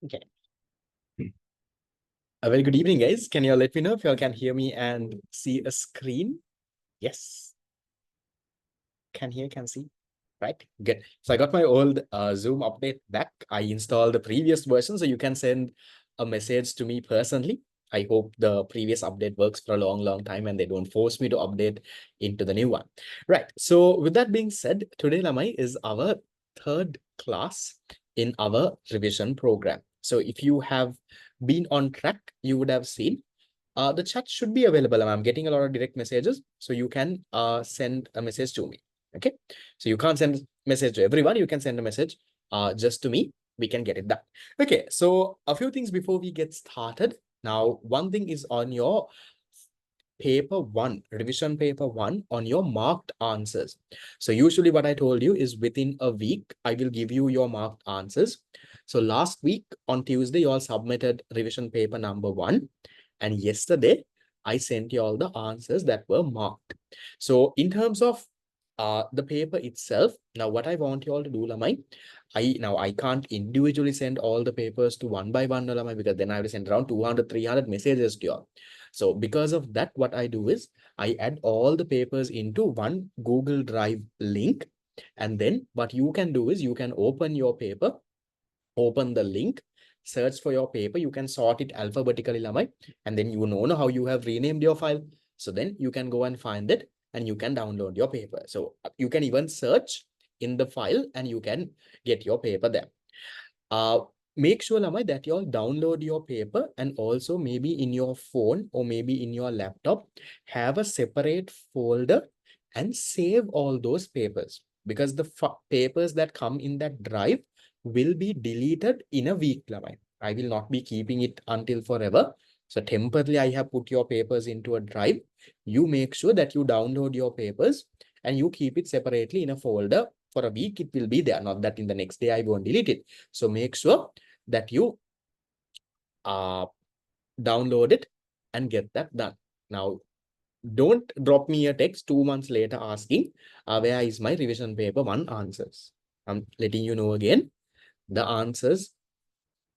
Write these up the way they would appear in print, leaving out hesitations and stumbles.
Okay. A very good evening, guys. Can you all let me know if you all can hear me and see a screen? Yes. Can hear, can see. Right? Good. So I got my old Zoom update back. I installed the previous version, so you can send a message to me personally. I hope the previous update works for a long, long time and they don't force me to update into the new one. Right. So with that being said, today, Lamai, is our third class in our revision program. So if you have been on track, you would have seen the chat should be available. I'm getting a lot of direct messages, so you can send a message to me. Okay, so you can't send a message to everyone. You can send a message just to me. We can get it done. Okay, so a few things before we get started. Now, one thing is on your paper one, revision paper one, on your marked answers. So usually what I told you is within a week, I will give you your marked answers. So last week on Tuesday, you all submitted revision paper number one. And yesterday, I sent you all the answers that were marked. So in terms of the paper itself, now what I want you all to do, Lamai, I can't individually send all the papers to one by one, Lamai, because then I have to send around 200, 300 messages to you all. So because of that, what I do is I add all the papers into one Google Drive link. And then what you can do is you can open your paper, open the link, search for your paper. You can sort it alphabetically, Lamai, and then you know how you have renamed your file. So then you can go and find it and you can download your paper. So you can even search in the file and you can get your paper there. Make sure, Lamai, that you all download your paper and also maybe in your phone or maybe in your laptop, have a separate folder and save all those papers, because the papers that come in that drive will be deleted in a week, Lamai. I will not be keeping it until forever. So temporarily, I have put your papers into a drive. You make sure that you download your papers and you keep it separately in a folder. For a week, it will be there. Not that in the next day, I won't delete it. So make sure that you download it and get that done. Now, don't drop me a text 2 months later asking, where is my revision paper one answers? I'm letting you know again, the answers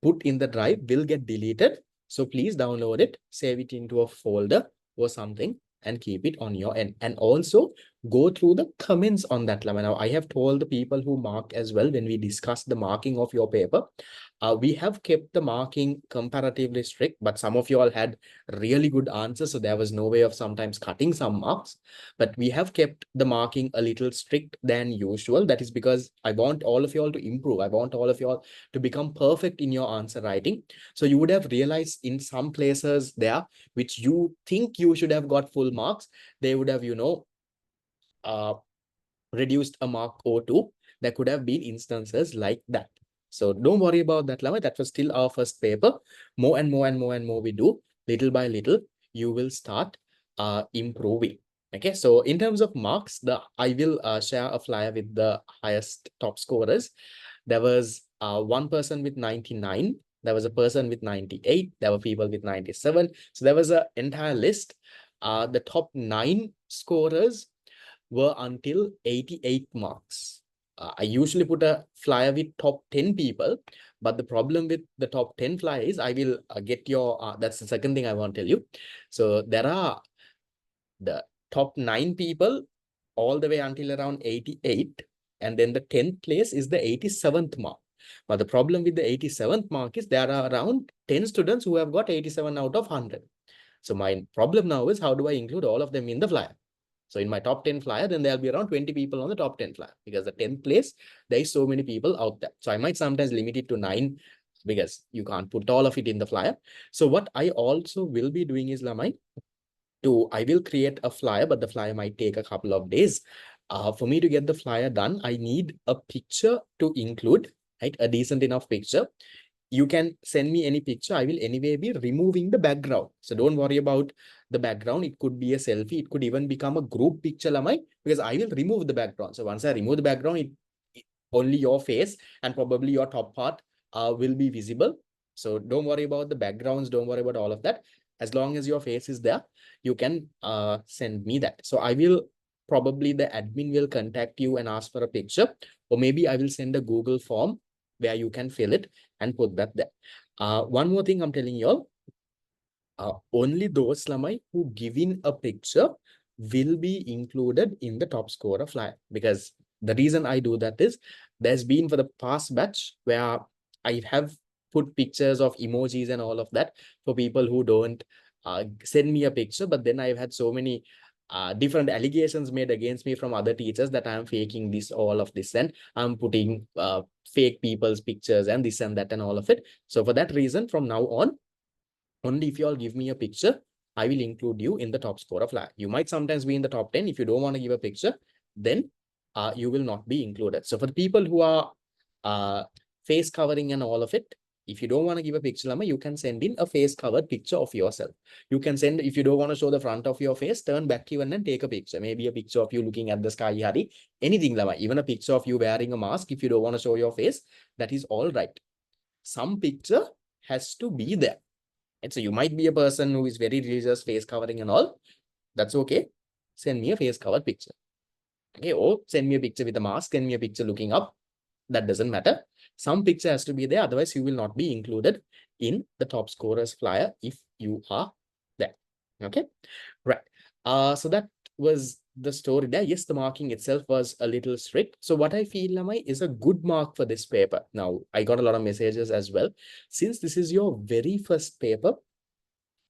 put in the drive will get deleted. So please download it, save it into a folder or something and keep it on your end. And also go through the comments on that. Now, I have told the people who mark as well when we discussed the marking of your paper. We have kept the marking comparatively strict, but some of you all had really good answers. So there was no way of sometimes cutting some marks, but we have kept the marking a little strict than usual. That is because I want all of you all to improve. I want all of you all to become perfect in your answer writing. So you would have realized in some places there, which you think you should have got full marks, they would have, reduced a mark or two. There could have been instances like that. So don't worry about that, Lama. That was still our first paper. More and more and more and more we do, little by little, you will start improving. Okay, so in terms of marks, I will share a flyer with the highest top scorers. There was one person with 99. There was a person with 98. There were people with 97. So there was an entire list. The top 9 scorers were until 88 marks. I usually put a flyer with top 10 people, but the problem with the top 10 flyer is I will get your, that's the second thing I want to tell you. So there are the top 9 people all the way until around 88. And then the 10th place is the 87th mark. But the problem with the 87th mark is there are around 10 students who have got 87 out of 100. So my problem now is how do I include all of them in the flyer? So in my top 10 flyer, then there'll be around 20 people on the top 10 flyer, because the 10th place, there is so many people out there. So I might sometimes limit it to 9 because you can't put all of it in the flyer. So what I also will be doing is, Lamai, I will create a flyer, but the flyer might take a couple of days. For me to get the flyer done, I need a picture to include, right? A decent enough picture. You can send me any picture. I will anyway be removing the background. So don't worry about the background. It could be a selfie. It could even become a group picture, Lamai, because I will remove the background. So once I remove the background, only your face and probably your top part will be visible. So don't worry about the backgrounds. Don't worry about all of that. As long as your face is there, you can send me that. So I will probably, the admin will contact you and ask for a picture, or maybe I will send a Google form where you can fill it and put that there. One more thing I'm telling you all, only those lamai who give in a picture will be included in the top scorer flyer. Because the reason I do that is there's been for the past batch where I have put pictures of emojis and all of that for people who don't send me a picture, but then I've had so many different allegations made against me from other teachers that I'm faking this, all of this, and I'm putting fake people's pictures and this and that and all of it. So for that reason, from now on, only if you all give me a picture, I will include you in the top scorer flag. You might sometimes be in the top 10. If you don't want to give a picture, then you will not be included. So for the people who are face covering and all of it, if you don't want to give a picture, Lama, you can send in a face covered picture of yourself. You can send, if you don't want to show the front of your face, turn back even and take a picture. Maybe a picture of you looking at the sky, Hari, anything, Lama. Even a picture of you wearing a mask, if you don't want to show your face, that is all right. Some picture has to be there. And so you might be a person who is very religious, face covering and all. That's okay. Send me a face covered picture. Okay, or send me a picture with a mask, send me a picture looking up. That doesn't matter. Some picture has to be there. Otherwise, you will not be included in the top scorers flyer if you are there. Okay, right. So that was the story there. Yes, the marking itself was a little strict. So what I feel, Lamai, is a good mark for this paper. Now, I got a lot of messages as well. Since this is your very first paper,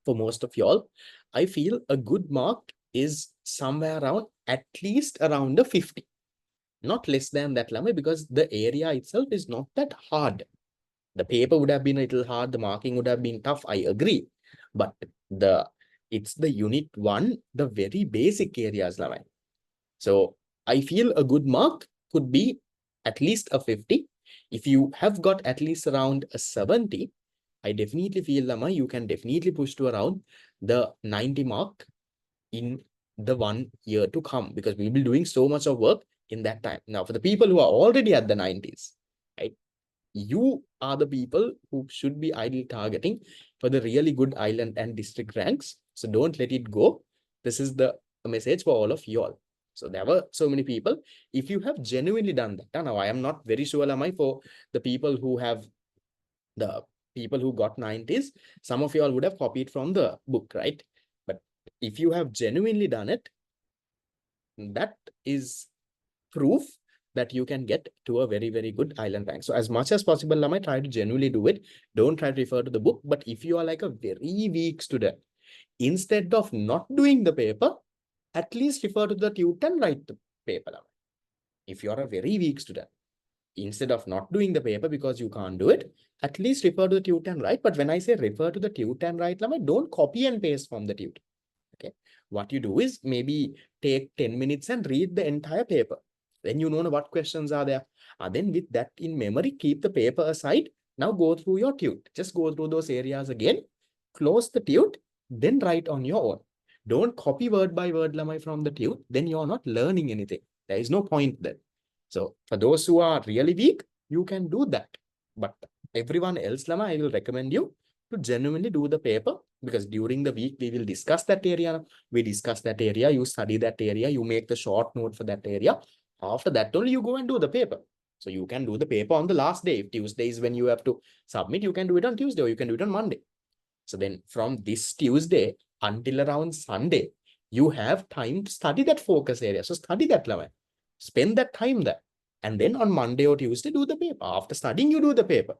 for most of y'all, I feel a good mark is somewhere around, at least around a 50. Not less than that, Lama, because the area itself is not that hard. The paper would have been a little hard, the marking would have been tough, I agree. But it's the unit 1, the very basic areas, Lama. So I feel a good mark could be at least a 50. If you have got at least around a 70, I definitely feel, Lama, you can definitely push to around the 90 mark in the 1 year to come, because we'll be doing so much of work in that time. Now, for the people who are already at the 90s, right, you are the people who should be ideally targeting for the really good island and district ranks. So don't let it go. This is the message for all of you all. So there were so many people. If you have genuinely done that, now I am not very sure, am I, for the people who have the people who got 90s, some of you all would have copied from the book, right? But if you have genuinely done it, that is proof that you can get to a very, very good island rank. So as much as possible, Lamai, try to genuinely do it. Don't try to refer to the book. But if you are like a very weak student, instead of not doing the paper, at least refer to the tute and write the paper, Lamai. If you are a very weak student, instead of not doing the paper because you can't do it, at least refer to the tute and write. But when I say refer to the tute and write, Lamai, don't copy and paste from the tute. Okay. What you do is maybe take 10 minutes and read the entire paper. Then you know what questions are there. And then with that in memory, keep the paper aside. Now go through your tute. Just go through those areas again. Close the tute, then write on your own. Don't copy word by word, Lamai, from the tute. Then you're not learning anything. There is no point then. So for those who are really weak, you can do that. But everyone else, Lamai, I will recommend you to genuinely do the paper, because during the week, we will discuss that area. We discuss that area, you study that area, you make the short note for that area. After that, only you go and do the paper. So you can do the paper on the last day. If Tuesday is when you have to submit, you can do it on Tuesday, or you can do it on Monday. So then from this Tuesday until around Sunday, you have time to study that focus area. So study that level. Spend that time there. And then on Monday or Tuesday, do the paper. After studying, you do the paper.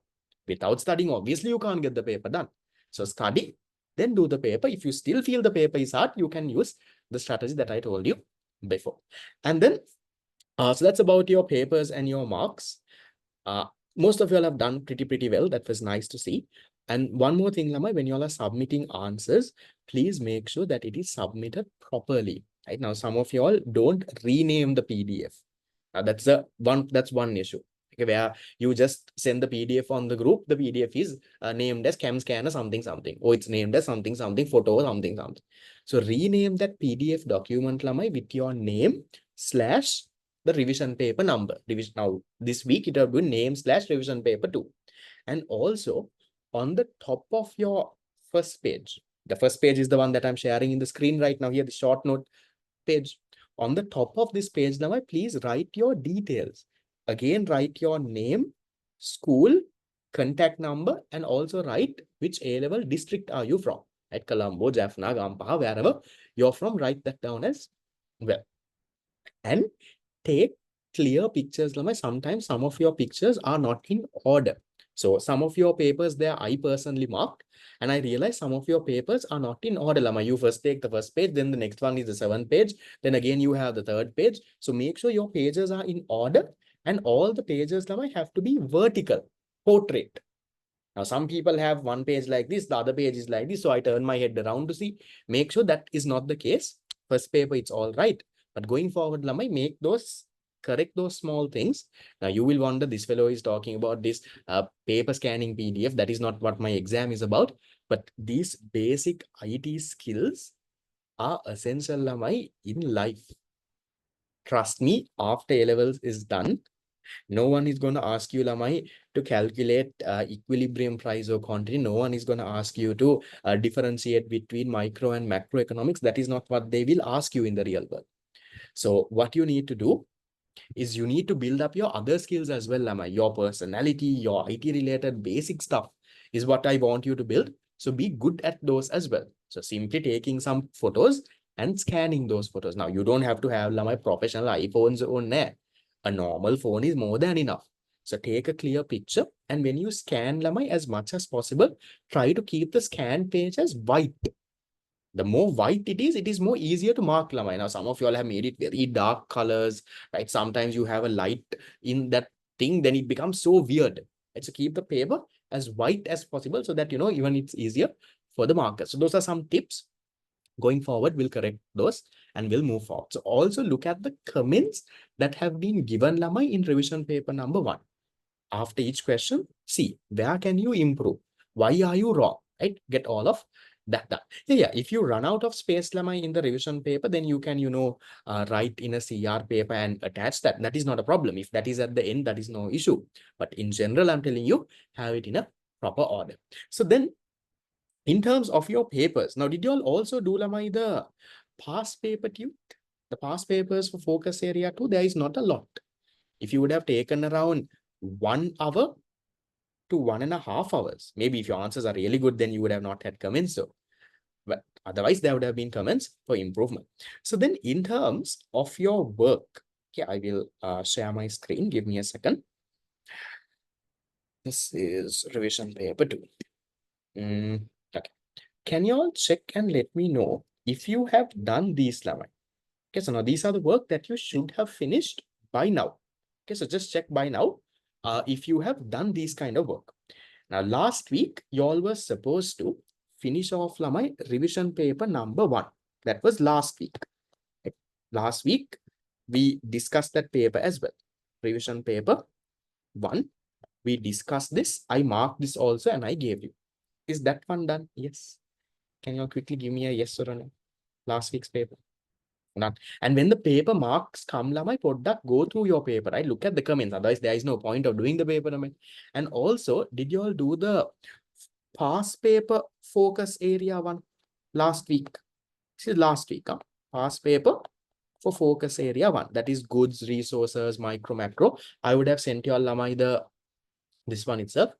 Without studying, obviously, you can't get the paper done. So study, then do the paper. If you still feel the paper is hard, you can use the strategy that I told you before. And then, so that's about your papers and your marks. Most of you all have done pretty well. That was nice to see. And one more thing, Lamai, when you all are submitting answers, please make sure that it is submitted properly. Right now, some of you all don't rename the PDF. That's one issue. Okay, where you just send the PDF on the group, the PDF is named as chem scanner something, or it's named as something, photo, something. So rename that PDF document, Lamai, with your name / the revision paper number. Now, this week, it will be name / revision paper 2. And also, on the top of your first page, the first page is the one that I'm sharing in the screen right now here, the short note page. On the top of this page, now, please write your details. Again, write your name school, contact number, and also write which A-level district are you from. At Colombo, Jaffna, Gampaha, wherever you're from, write that down as well. And take clear pictures. Sometimes some of your pictures are not in order. So some of your papers there, I personally marked, and I realized some of your papers are not in order. You first take the first page, then the next one is the 7th page, then again you have the 3rd page. So make sure your pages are in order, and all the pages have to be vertical, portrait. Now, some people have one page like this, the other page is like this. So I turn my head around to see, make sure that is not the case. First paper, it's all right. But going forward, make those, correct those small things. Now, you will wonder, this fellow is talking about this paper scanning PDF. That is not what my exam is about. But these basic IT skills are essential in life. Trust me, after A-levels is done, no one is going to ask you, Lamai, to calculate equilibrium price or quantity. No one is going to ask you to differentiate between micro and macroeconomics. That is not what they will ask you in the real world. So what you need to do is you need to build up your other skills as well, Lamai. Your personality, your IT related basic stuff is what I want you to build. So be good at those as well. So simply taking some photos and scanning those photos. Now, you don't have to have Lamai professional iPhones on there. A normal phone is more than enough. So take a clear picture, and when you scan Lamai, as much as possible, try to keep the scan page as white. The more white it is more easier to mark Lamai. Now, some of you all have made it very dark colors, right? Sometimes you have a light in that thing, then it becomes so weird. Right? So keep the paper as white as possible so that, even it's easier for the marker. So those are some tips. Going forward, we'll correct those and we'll move forward. So also look at the comments that have been given Lamai in revision paper number 1. After each question, see, where can you improve? Why are you wrong? Right? Get all of that done. Yeah, if you run out of space Lamai in the revision paper, then you can, write in a CR paper and attach that. That is not a problem. If that is at the end, that is no issue. But in general, I'm telling you, have it in a proper order. So then, in terms of your papers, now, did you all also do Lamai the past paper too? The past papers for focus area 2, there is not a lot. If you would have taken around 1 hour to 1.5 hours, maybe if your answers are really good, then you would have not had comments though. But otherwise, there would have been comments for improvement. So then in terms of your work, okay, I will share my screen. Give me a second. This is revision paper 2. Okay. Can you all check and let me know if you have done these, Lamai? Okay, so now these are the work that you should have finished by now. Okay, so just check by now if you have done these kind of work. Now, last week, you all were supposed to finish off Lamai revision paper number 1. That was last week. Okay. Last week, we discussed that paper as well. Revision paper 1. We discussed this. I marked this also and I gave you. Is that one done? Yes. Can you all quickly give me a yes or a no? Last week's paper. Not. And when the paper marks come, Lamai, go through your paper, right? Look at the comments. Otherwise, there is no point of doing the paper. And also, did you all do the past paper focus area 1 last week? This is last week. Past paper for focus area 1. That is goods, resources, micro, macro. I would have sent you all Lamai this one itself.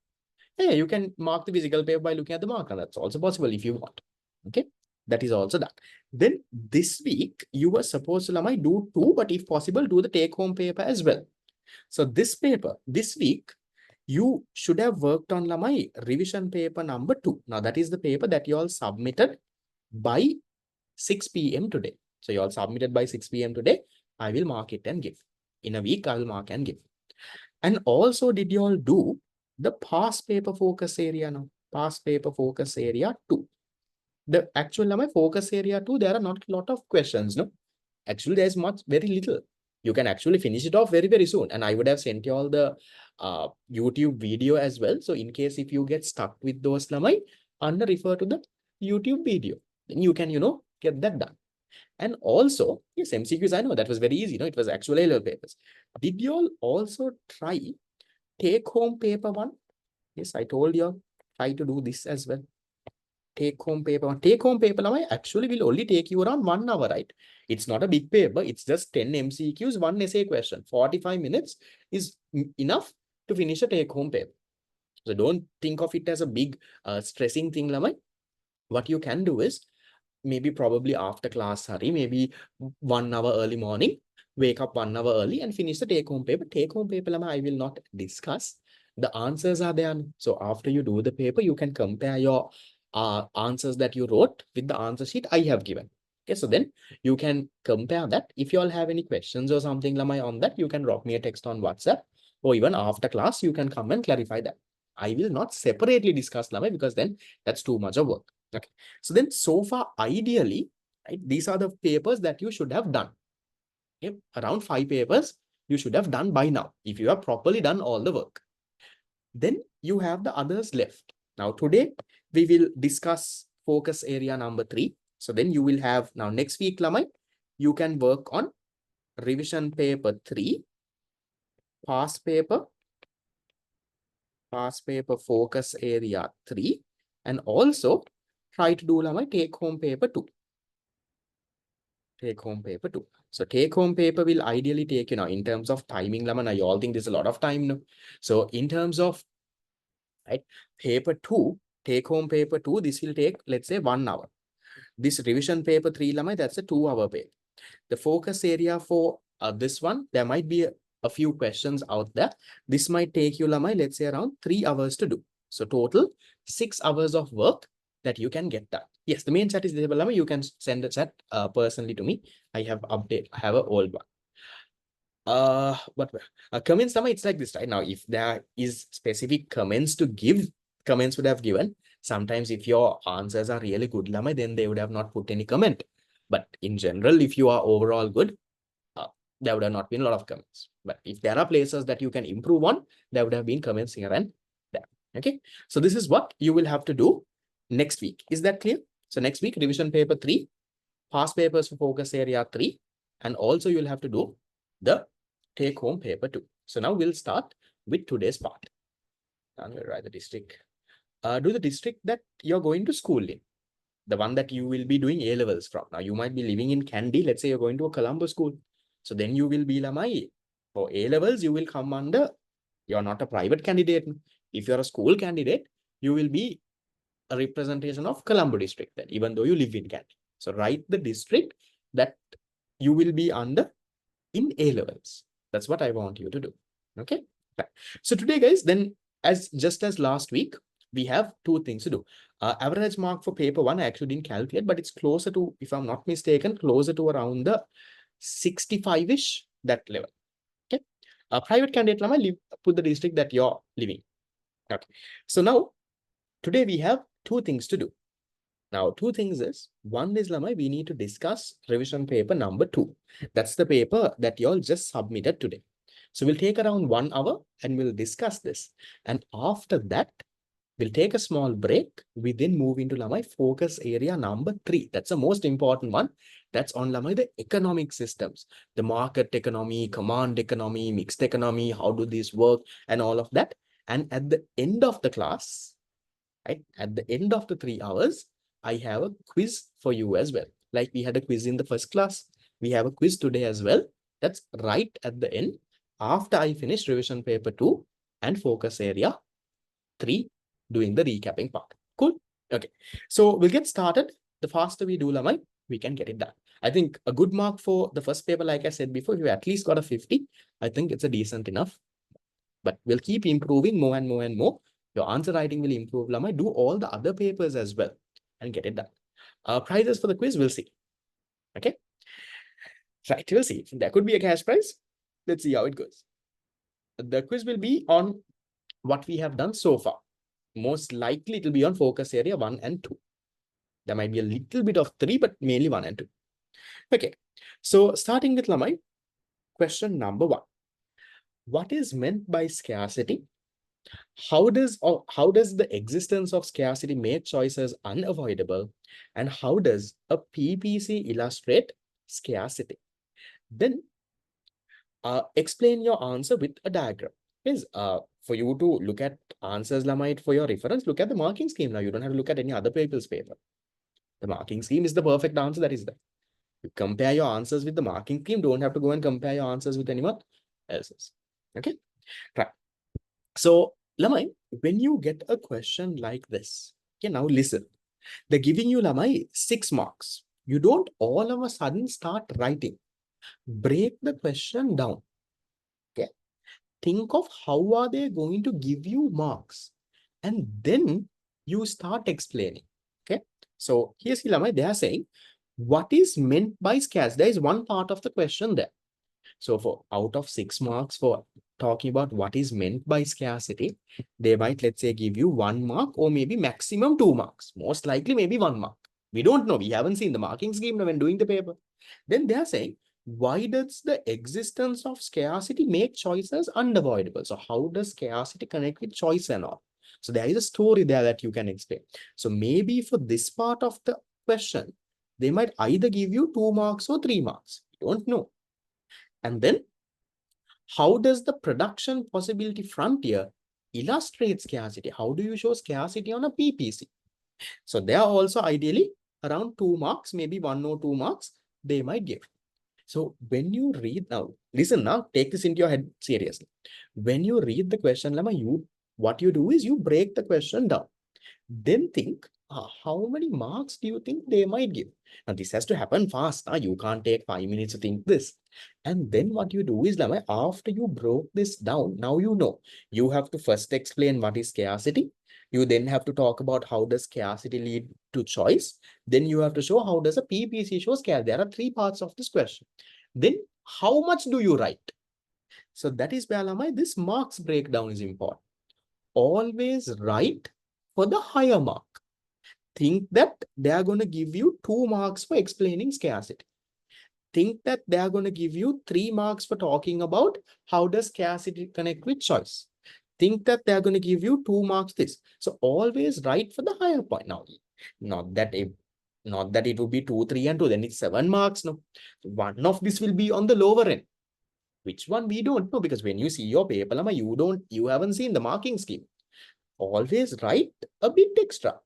Yeah, you can mark the physical paper by looking at the marker. That's also possible if you want. Okay, that is also done. Then this week, you were supposed to, Lamai, do 2, but if possible, do the take-home paper as well. So this paper, this week, you should have worked on, Lamai, revision paper number 2. Now, that is the paper that you all submitted by 6 p.m. today. So you all submitted by 6 p.m. today. I will mark it and give. In a week, I will mark and give. And also, did you all do the past paper focus area now? Past paper focus area 2. The actual Lamai focus area 2, there are not a lot of questions, no? Actually, there's very little. You can actually finish it off very, very soon. And I would have sent you all the YouTube video as well. So in case if you get stuck with those Lamai, refer to the YouTube video. Then you can, get that done. And also, yes, MCQs, I know that was very easy. It was actual A-level papers. Did you all also try take home paper 1? Yes, I told you, try to do this as well. Take home paper 1. Take home paper now actually will only take you around 1 hour, right? It's not a big paper. It's just 10 MCQs, 1 essay question. 45 minutes is enough to finish a take-home paper. So don't think of it as a big stressing thing, lamai. What you can do is maybe probably after class, maybe 1 hour early morning, wake up 1 hour early and finish the take-home paper. Take-home paper, lamai, I will not discuss. The answers are there. So after you do the paper, you can compare your answers that you wrote with the answer sheet I have given. Okay, so then you can compare that. If you all have any questions or something, lamai, on that, you can drop me a text on WhatsApp, or even after class, you can come and clarify that. I will not separately discuss, lamai, because then that's too much of work. Okay, so then so far, ideally, right, these are the papers that you should have done. Okay? Around 5 papers you should have done by now, if you have properly done all the work. Then you have the others left. Now today we will discuss focus area number 3. So then you will have, now next week, lamai, you can work on revision paper 3, past paper focus area 3, and also try to do, lamai, take home paper 2. Take home paper 2. So take home paper will ideally take, in terms of timing, lamai, you all think there's a lot of time, no? So in terms of, right, paper 2, take home paper 2, this will take, let's say, 1 hour. This revision paper 3, lamai, that's a 2-hour paper. The focus area for this one, there might be a few questions out there. This might take you, lamai, let's say around 3 hours to do. So total 6 hours of work that you can get done. Yes, the main chat is disabled, lamai. You can send the chat personally to me. I have an old one. But comments, lamai, it's like this, right? Now, if there is specific comments to give, comments would have given. Sometimes if your answers are really good, lamai, then they would have not put any comment. But in general, if you are overall good, there would have not been a lot of comments. But if there are places that you can improve on, there would have been comments here and there. Okay. So this is what you will have to do next week. Is that clear? So next week, revision paper 3, past papers for focus area 3, and also you'll have to do the take home paper 2. So now we'll start with today's part. I'm going to write the district. Do the district that you're going to school in. The one that you will be doing A-levels from. Now, you might be living in Kandy. Let's say you're going to a Colombo school. So then you will be, lamai, for A-levels, you will come under, you're not a private candidate. If you're a school candidate, you will be a representation of Colombo district then, even though you live in Kandy. So write the district that you will be under in A-levels. That's what I want you to do. Okay. Right. So today, guys, then just as last week, we have 2 things to do. Average mark for paper 1, I actually didn't calculate, but it's closer to, if I'm not mistaken, closer to around the 65-ish, that level. Okay. Private candidate, lamai, put the district that you're living. Okay. So now, today we have 2 things to do. Now, 2 things is, one is, lamai, we need to discuss revision paper number 2. That's the paper that you all just submitted today. So we'll take around 1 hour and we'll discuss this. And after that, we'll take a small break. We then move into, lamai, focus area number 3. That's the most important one. That's on, lamai, the economic systems, the market economy, command economy, mixed economy, how do these work, and all of that. And at the end of the class, right, at the end of the 3 hours, I have a quiz for you as well. Like we had a quiz in the first class, we have a quiz today as well. That's right at the end, after I finish revision paper 2 and focus area 3, doing the recapping part. Cool. Okay. So we'll get started. The faster we do, lamai, we can get it done. I think a good mark for the first paper, like I said before, if you at least got a 50, I think it's a decent enough. But we'll keep improving more and more and more. Your answer writing will improve, lamai. Do all the other papers as well and get it done. Prizes for the quiz, we'll see. Okay. Right, we'll see. There could be a cash prize. Let's see how it goes. The quiz will be on what we have done so far. Most likely it will be on focus area 1 and 2. There might be a little bit of 3, but mainly 1 and 2. Okay. So starting with, lamai, question number 1. What is meant by scarcity? How does the existence of scarcity make choices unavoidable? And how does a PPC illustrate scarcity? Then explain your answer with a diagram. Means for you to look at answers, lamai, for your reference, look at the marking scheme. Now you don't have to look at any other people's paper. The marking scheme is the perfect answer that is there. You compare your answers with the marking scheme. Don't have to go and compare your answers with anyone else's. Okay. Right. So, Lamai, when you get a question like this, okay, now listen. They're giving you, Lamai, 6 marks. You don't all of a sudden start writing. Break the question down. Okay. Think of how are they going to give you marks. And then you start explaining. Okay. So here's Lamai, they are saying, what is meant by scarce? There is one part of the question there. So for out of 6 marks for talking about what is meant by scarcity, they might, let's say, give you 1 mark or maybe maximum 2 marks. Most likely maybe 1 mark. We don't know. We haven't seen the marking scheme when doing the paper. Then they are saying, why does the existence of scarcity make choices unavoidable? So how does scarcity connect with choice and all? So there is a story there that you can explain. So maybe for this part of the question, they might either give you 2 marks or 3 marks. You don't know. And then how does the production possibility frontier illustrate scarcity? How do you show scarcity on a PPC? So they are also ideally around 2 marks, maybe 1 or 2 marks they might give. So when you read now, listen now, take this into your head seriously. When you read the question, Lama, what you do is you break the question down. Then think, how many marks do you think they might give? Now, this has to happen fast. You can't take 5 minutes to think this. And then what you do is, Lama, after you broke this down, now you know. You have to first explain what is scarcity. You then have to talk about how does scarcity lead to choice. Then you have to show how does a PPC show scarcity. There are 3 parts of this question. Then how much do you write? So that is where, Lama, this marks breakdown is important. Always write for the higher mark. Think that they are going to give you 2 marks for explaining scarcity. Think that they are going to give you 3 marks for talking about how does scarcity connect with choice. Think that they are going to give you 2 marks this. So always write for the higher point. Now, not that it will be 2, 3, and 2. Then it's 7 marks. No, one of this will be on the lower end. Which one we don't know, because when you see your paper, you haven't seen the marking scheme. Always write a bit extra.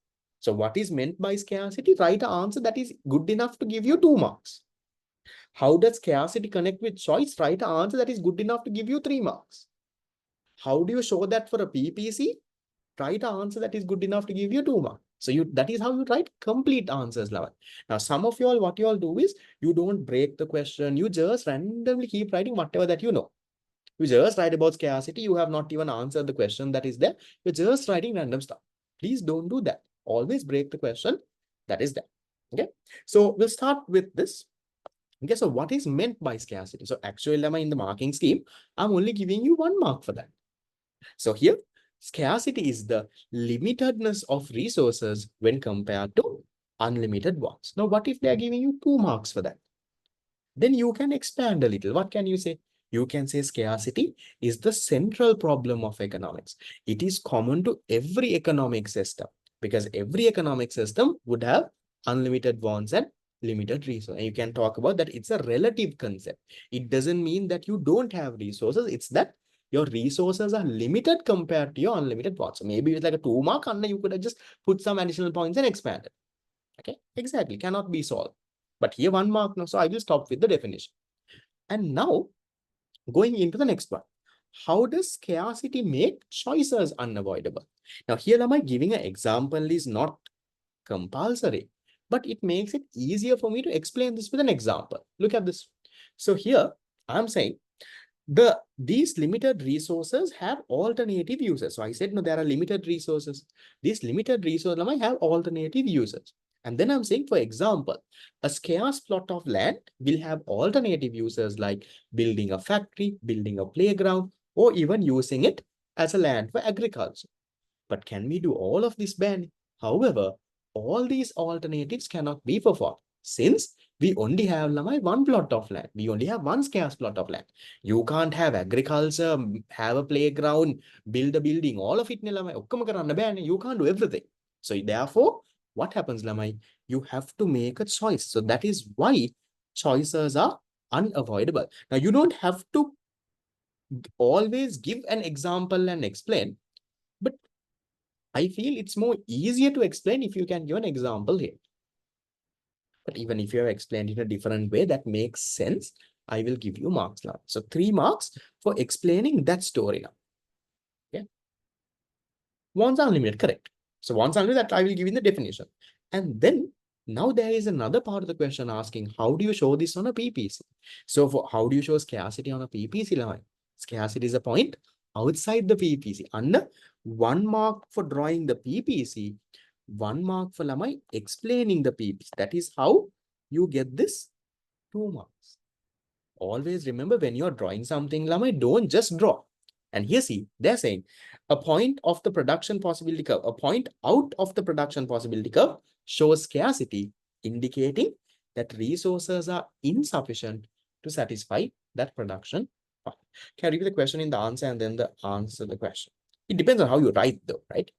So what is meant by scarcity? Write an answer that is good enough to give you 2 marks. How does scarcity connect with choice? Write an answer that is good enough to give you 3 marks. How do you show that for a PPC? Write an answer that is good enough to give you 2 marks. So that is how you write complete answers, Lavan. Now, some of you all, what you all do is, you don't break the question. You just randomly keep writing whatever that you know. You just write about scarcity. You have not even answered the question that is there. You're just writing random stuff. Please don't do that. Always break the question that is there. Okay. So we'll start with this. Okay. So what is meant by scarcity? So actually, in the marking scheme, I'm only giving you 1 mark for that. So here, scarcity is the limitedness of resources when compared to unlimited ones. Now, what if they are giving you 2 marks for that? Then you can expand a little. What can you say? You can say scarcity is the central problem of economics. It is common to every economic system, because every economic system would have unlimited wants and limited resources. And you can talk about that. It's a relative concept. It doesn't mean that you don't have resources. It's that your resources are limited compared to your unlimited wants. So maybe it's like a 2 mark, and you could have just put some additional points and expand it. Okay, exactly. Cannot be solved. But here 1 mark now. So I will stop with the definition. And now going into the next one. How does scarcity make choices unavoidable? Now here am I giving an example is not compulsory, but it makes it easier for me to explain this with an example. Look at this. So here I'm saying these limited resources have alternative uses. So I said, no, there are limited resources. These limited resources might have alternative uses. And then I'm saying, for example, a scarce plot of land will have alternative uses like building a factory, building a playground, or even using it as a land for agriculture. But can we do all of this, Ben? However, all these alternatives cannot be performed since we only have 1 plot of land. We only have 1 scarce plot of land. You can't have agriculture, have a playground, build a building, all of it. You can't do everything. So therefore, what happens, Lamai? You have to make a choice. So that is why choices are unavoidable. Now, you don't have to always give an example and explain, but I feel it's more easier to explain if you can give an example here. But even if you have explained it in a different way that makes sense, I will give you marks now. So 3 marks for explaining that story now. Yeah. Wants are unlimited, correct. So wants unlimited, that I will give in the definition. And then now there is another part of the question asking, how do you show this on a PPC? So for how do you show scarcity on a PPC line? Scarcity is a point outside the PPC. Under 1 mark for drawing the PPC, 1 mark for Lamai explaining the PPC. That is how you get this 2 marks. Always remember, when you're drawing something, Lamai, don't just draw. And here, see, they're saying a point of the production possibility curve, a point out of the production possibility curve shows scarcity, indicating that resources are insufficient to satisfy that production. Can I repeat the question in the answer and then the answer the question? It depends on how you write, though, right?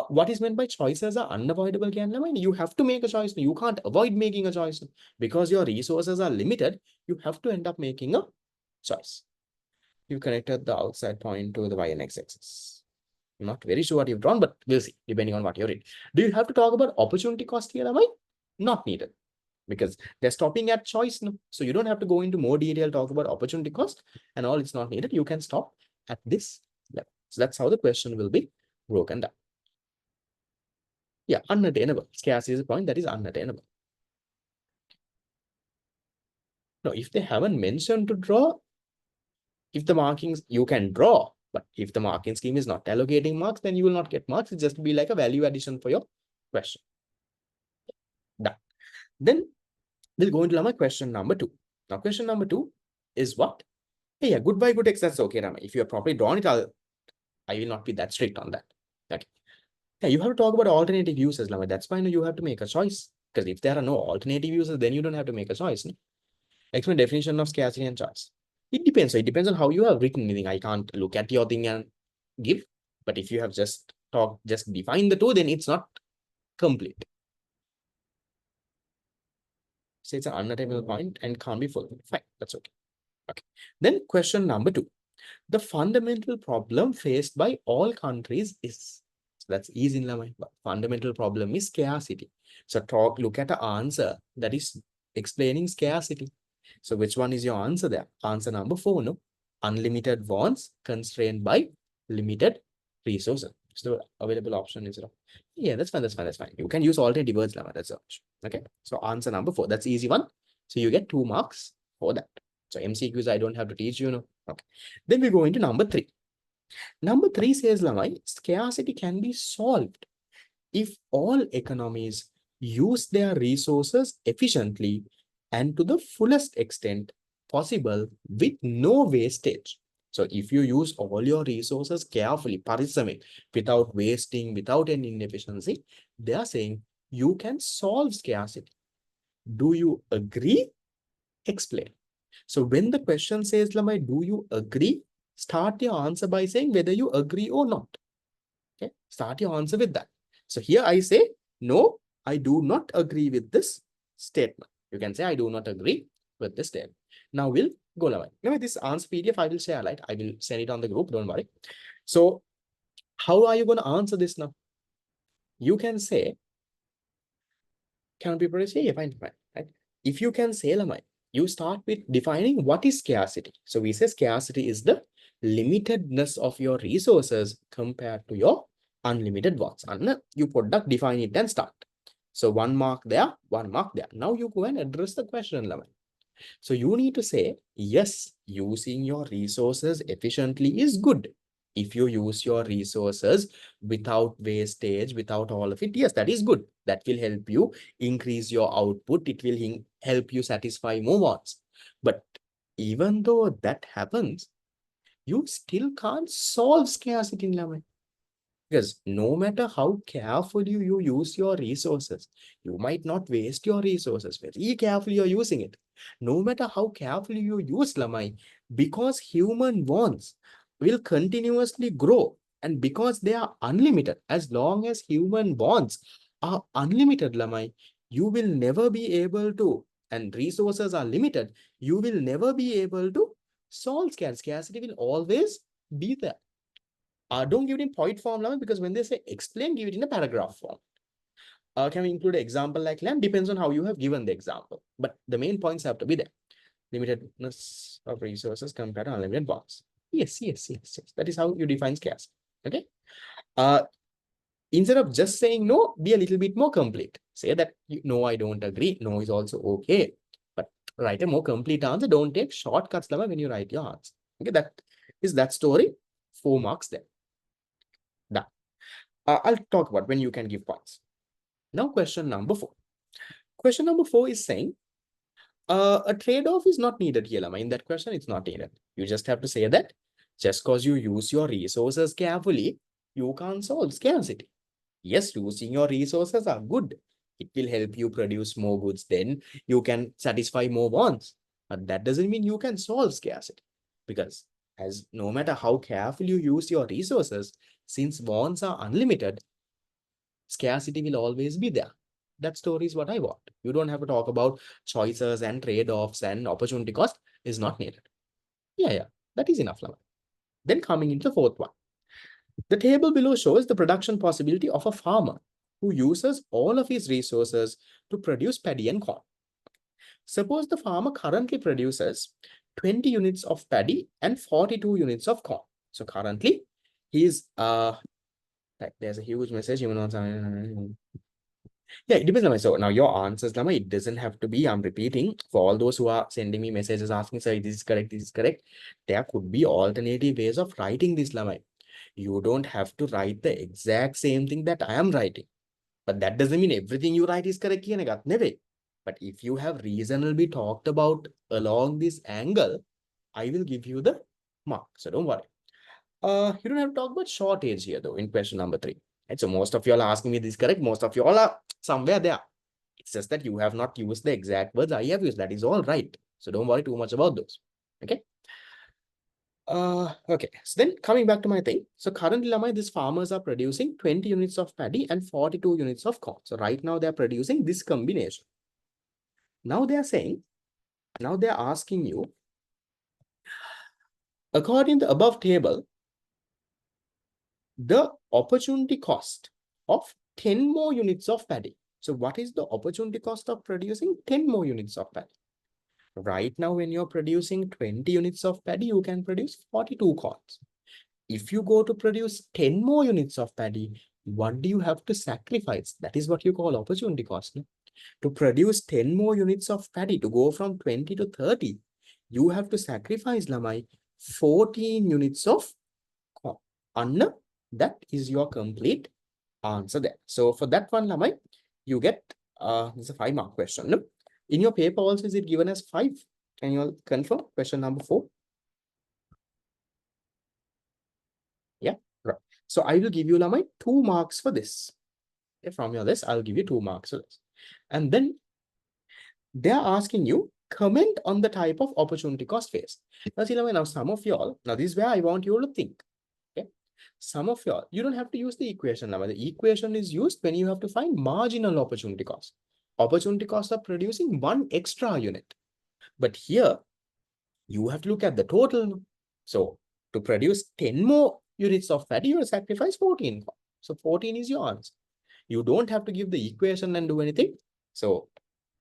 What is meant by choices are unavoidable, can I mean, you have to make a choice. You can't avoid making a choice because your resources are limited. You have to end up making a choice. You connected the outside point to the y and x axis. I'm not very sure what you've drawn, but we'll see, depending on what you're in. Do you have to talk about opportunity cost here, am I? Not needed, because they're stopping at choice now. So you don't have to go into more detail, talk about opportunity cost and all. It's not needed. You can stop at this level. So that's how the question will be broken down. Yeah, unattainable. Scarcity is a point that is unattainable. No, if they haven't mentioned to draw, if the markings, you can draw, but if the marking scheme is not allocating marks, then you will not get marks. It's just be like a value addition for your question. Done. Then we'll go into my question number 2. Now, question number 2 is what? Hey, yeah, good by good X, that's okay, Rama. If you have properly drawn it, I will not be that strict on that. Okay. Yeah, you have to talk about alternative uses, Lama. That's why you have to make a choice. Because if there are no alternative uses, then you don't have to make a choice. No? Explain definition of scarcity and choice. It depends. So it depends on how you have written anything. I can't look at your thing and give. But if you have just define the two, then it's not complete. So it's an unattainable point and can't be fulfilled. Fine, that's okay. Okay. Then question number 2. The fundamental problem faced by all countries is, so that's easy in Lamai, but fundamental problem is scarcity. So look at the answer that is explaining scarcity. So which one is your answer there? Answer number 4, no? Unlimited wants constrained by limited resources. So available option is wrong. Yeah, that's fine, that's fine, that's fine. You can use alternative words, Lama, that's all. Okay, so answer number 4, that's easy one. So you get 2 marks for that. So MCQs, I don't have to teach you, no. Okay. Then we go into number 3. Number 3 says, Lamai, scarcity can be solved if all economies use their resources efficiently and to the fullest extent possible with no wastage. So if you use all your resources carefully, parisame, without wasting, without any inefficiency, they are saying you can solve scarcity. Do you agree? Explain. So when the question says, Lamai, do you agree? Start your answer by saying whether you agree or not. Okay, start your answer with that. So here I say, no, I do not agree with this statement. You can say, I do not agree with this statement. Now we'll go Lamai. Now this answer PDF, I will share, right? I will send it on the group, don't worry. So how are you going to answer this now? You can say, can people say, yeah, fine, right? If you can say, Lamai, you start with defining what is scarcity. So we say scarcity is the limitedness of your resources compared to your unlimited wants. And you define it and start. So 1 mark there, 1 mark there. Now you go and address the question, Lamai. So you need to say, yes, using your resources efficiently is good. If you use your resources without wastage, without all of it, yes, that is good. That will help you increase your output. It will help you satisfy more wants. But even though that happens, you still can't solve scarcity in Lamai. Because no matter how carefully you use your resources, you might not waste your resources. Very carefully you're using it. No matter how carefully you use Lamai, because human wants will continuously grow. And because they are unlimited, as long as human wants are unlimited, Lamai, you will never be able to, and resources are limited, you will never be able to solve scarcity. Scarcity will always be there. Don't give it in point form, because when they say explain, give it in a paragraph form. Can we include an example like land? Depends on how you have given the example. But the main points have to be there. Limitedness of resources compared to unlimited bonds. Yes. That is how you define scarce. Okay. Instead of just saying no, be a little bit more complete. Say that no, I don't agree. No is also okay. But write a more complete answer. Don't take shortcuts when you write your answer. Okay, that is that story. 4 marks there. Done. I'll talk about when you can give points. Now, question number 4. Question number 4 is saying a trade-off is not needed here, Lama. In that question, it's not needed. You just have to say that just because you use your resources carefully, you can't solve scarcity. Yes, using your resources are good. It will help you produce more goods. Then you can satisfy more wants. But that doesn't mean you can solve scarcity. Because as no matter how careful you use your resources, since wants are unlimited, scarcity will always be there. That story is what I want. You don't have to talk about choices and trade-offs and opportunity cost is not needed. Yeah, that is enough, Lama. Then coming into the 4th one. The table below shows the production possibility of a farmer who uses all of his resources to produce paddy and corn. Suppose the farmer currently produces 20 units of paddy and 42 units of corn. So currently, he's there's a huge message. Yeah, it depends. So now your answers, Lama, it doesn't have to be, I'm repeating, for all those who are sending me messages asking, sir, this is correct, this is correct. There could be alternative ways of writing this, Lama. You don't have to write the exact same thing that I am writing. But that doesn't mean everything you write is correct. But if you have reasonably talked about along this angle, I will give you the mark. So don't worry. You don't have to talk about shortage here, though, in question number 3. Right? So most of you all are asking me this correct. Most of you all are somewhere there. It's just that you have not used the exact words I have used. That is all right. So don't worry too much about those. Okay. Okay. So then coming back to my thing. So currently, Lamai, these farmers are producing 20 units of paddy and 42 units of corn. So right now they're producing this combination. Now they're saying, now they're asking you, according to the above table, the opportunity cost of 10 more units of paddy. So what is the opportunity cost of producing 10 more units of paddy? Right now, when you're producing 20 units of paddy, you can produce 42 corns. If you go to produce 10 more units of paddy, what do you have to sacrifice? That is what you call opportunity cost. No? To produce 10 more units of paddy, to go from 20 to 30, you have to sacrifice, Lamai, 14 units of corn. Anna, that is your complete answer there. So for that one, Lamai, you get, this is a 5-mark question. No? In your paper also, is it given as 5? Can you all confirm? Question number 4. Yeah, right. So I will give you, Lamai, 2 marks for this. Okay, from your list, I'll give you 2 marks for this. And then they're asking you, comment on the type of opportunity cost phase. Now, see, Lamai, now some of y'all, now this is where I want you to think. Okay, some of y'all, you don't have to use the equation, Lamai. The equation is used when you have to find marginal opportunity cost. Opportunity cost of producing 1 extra unit. But here, you have to look at the total. So to produce 10 more units of paddy, you will sacrifice 14. So 14 is your answer. You don't have to give the equation and do anything. So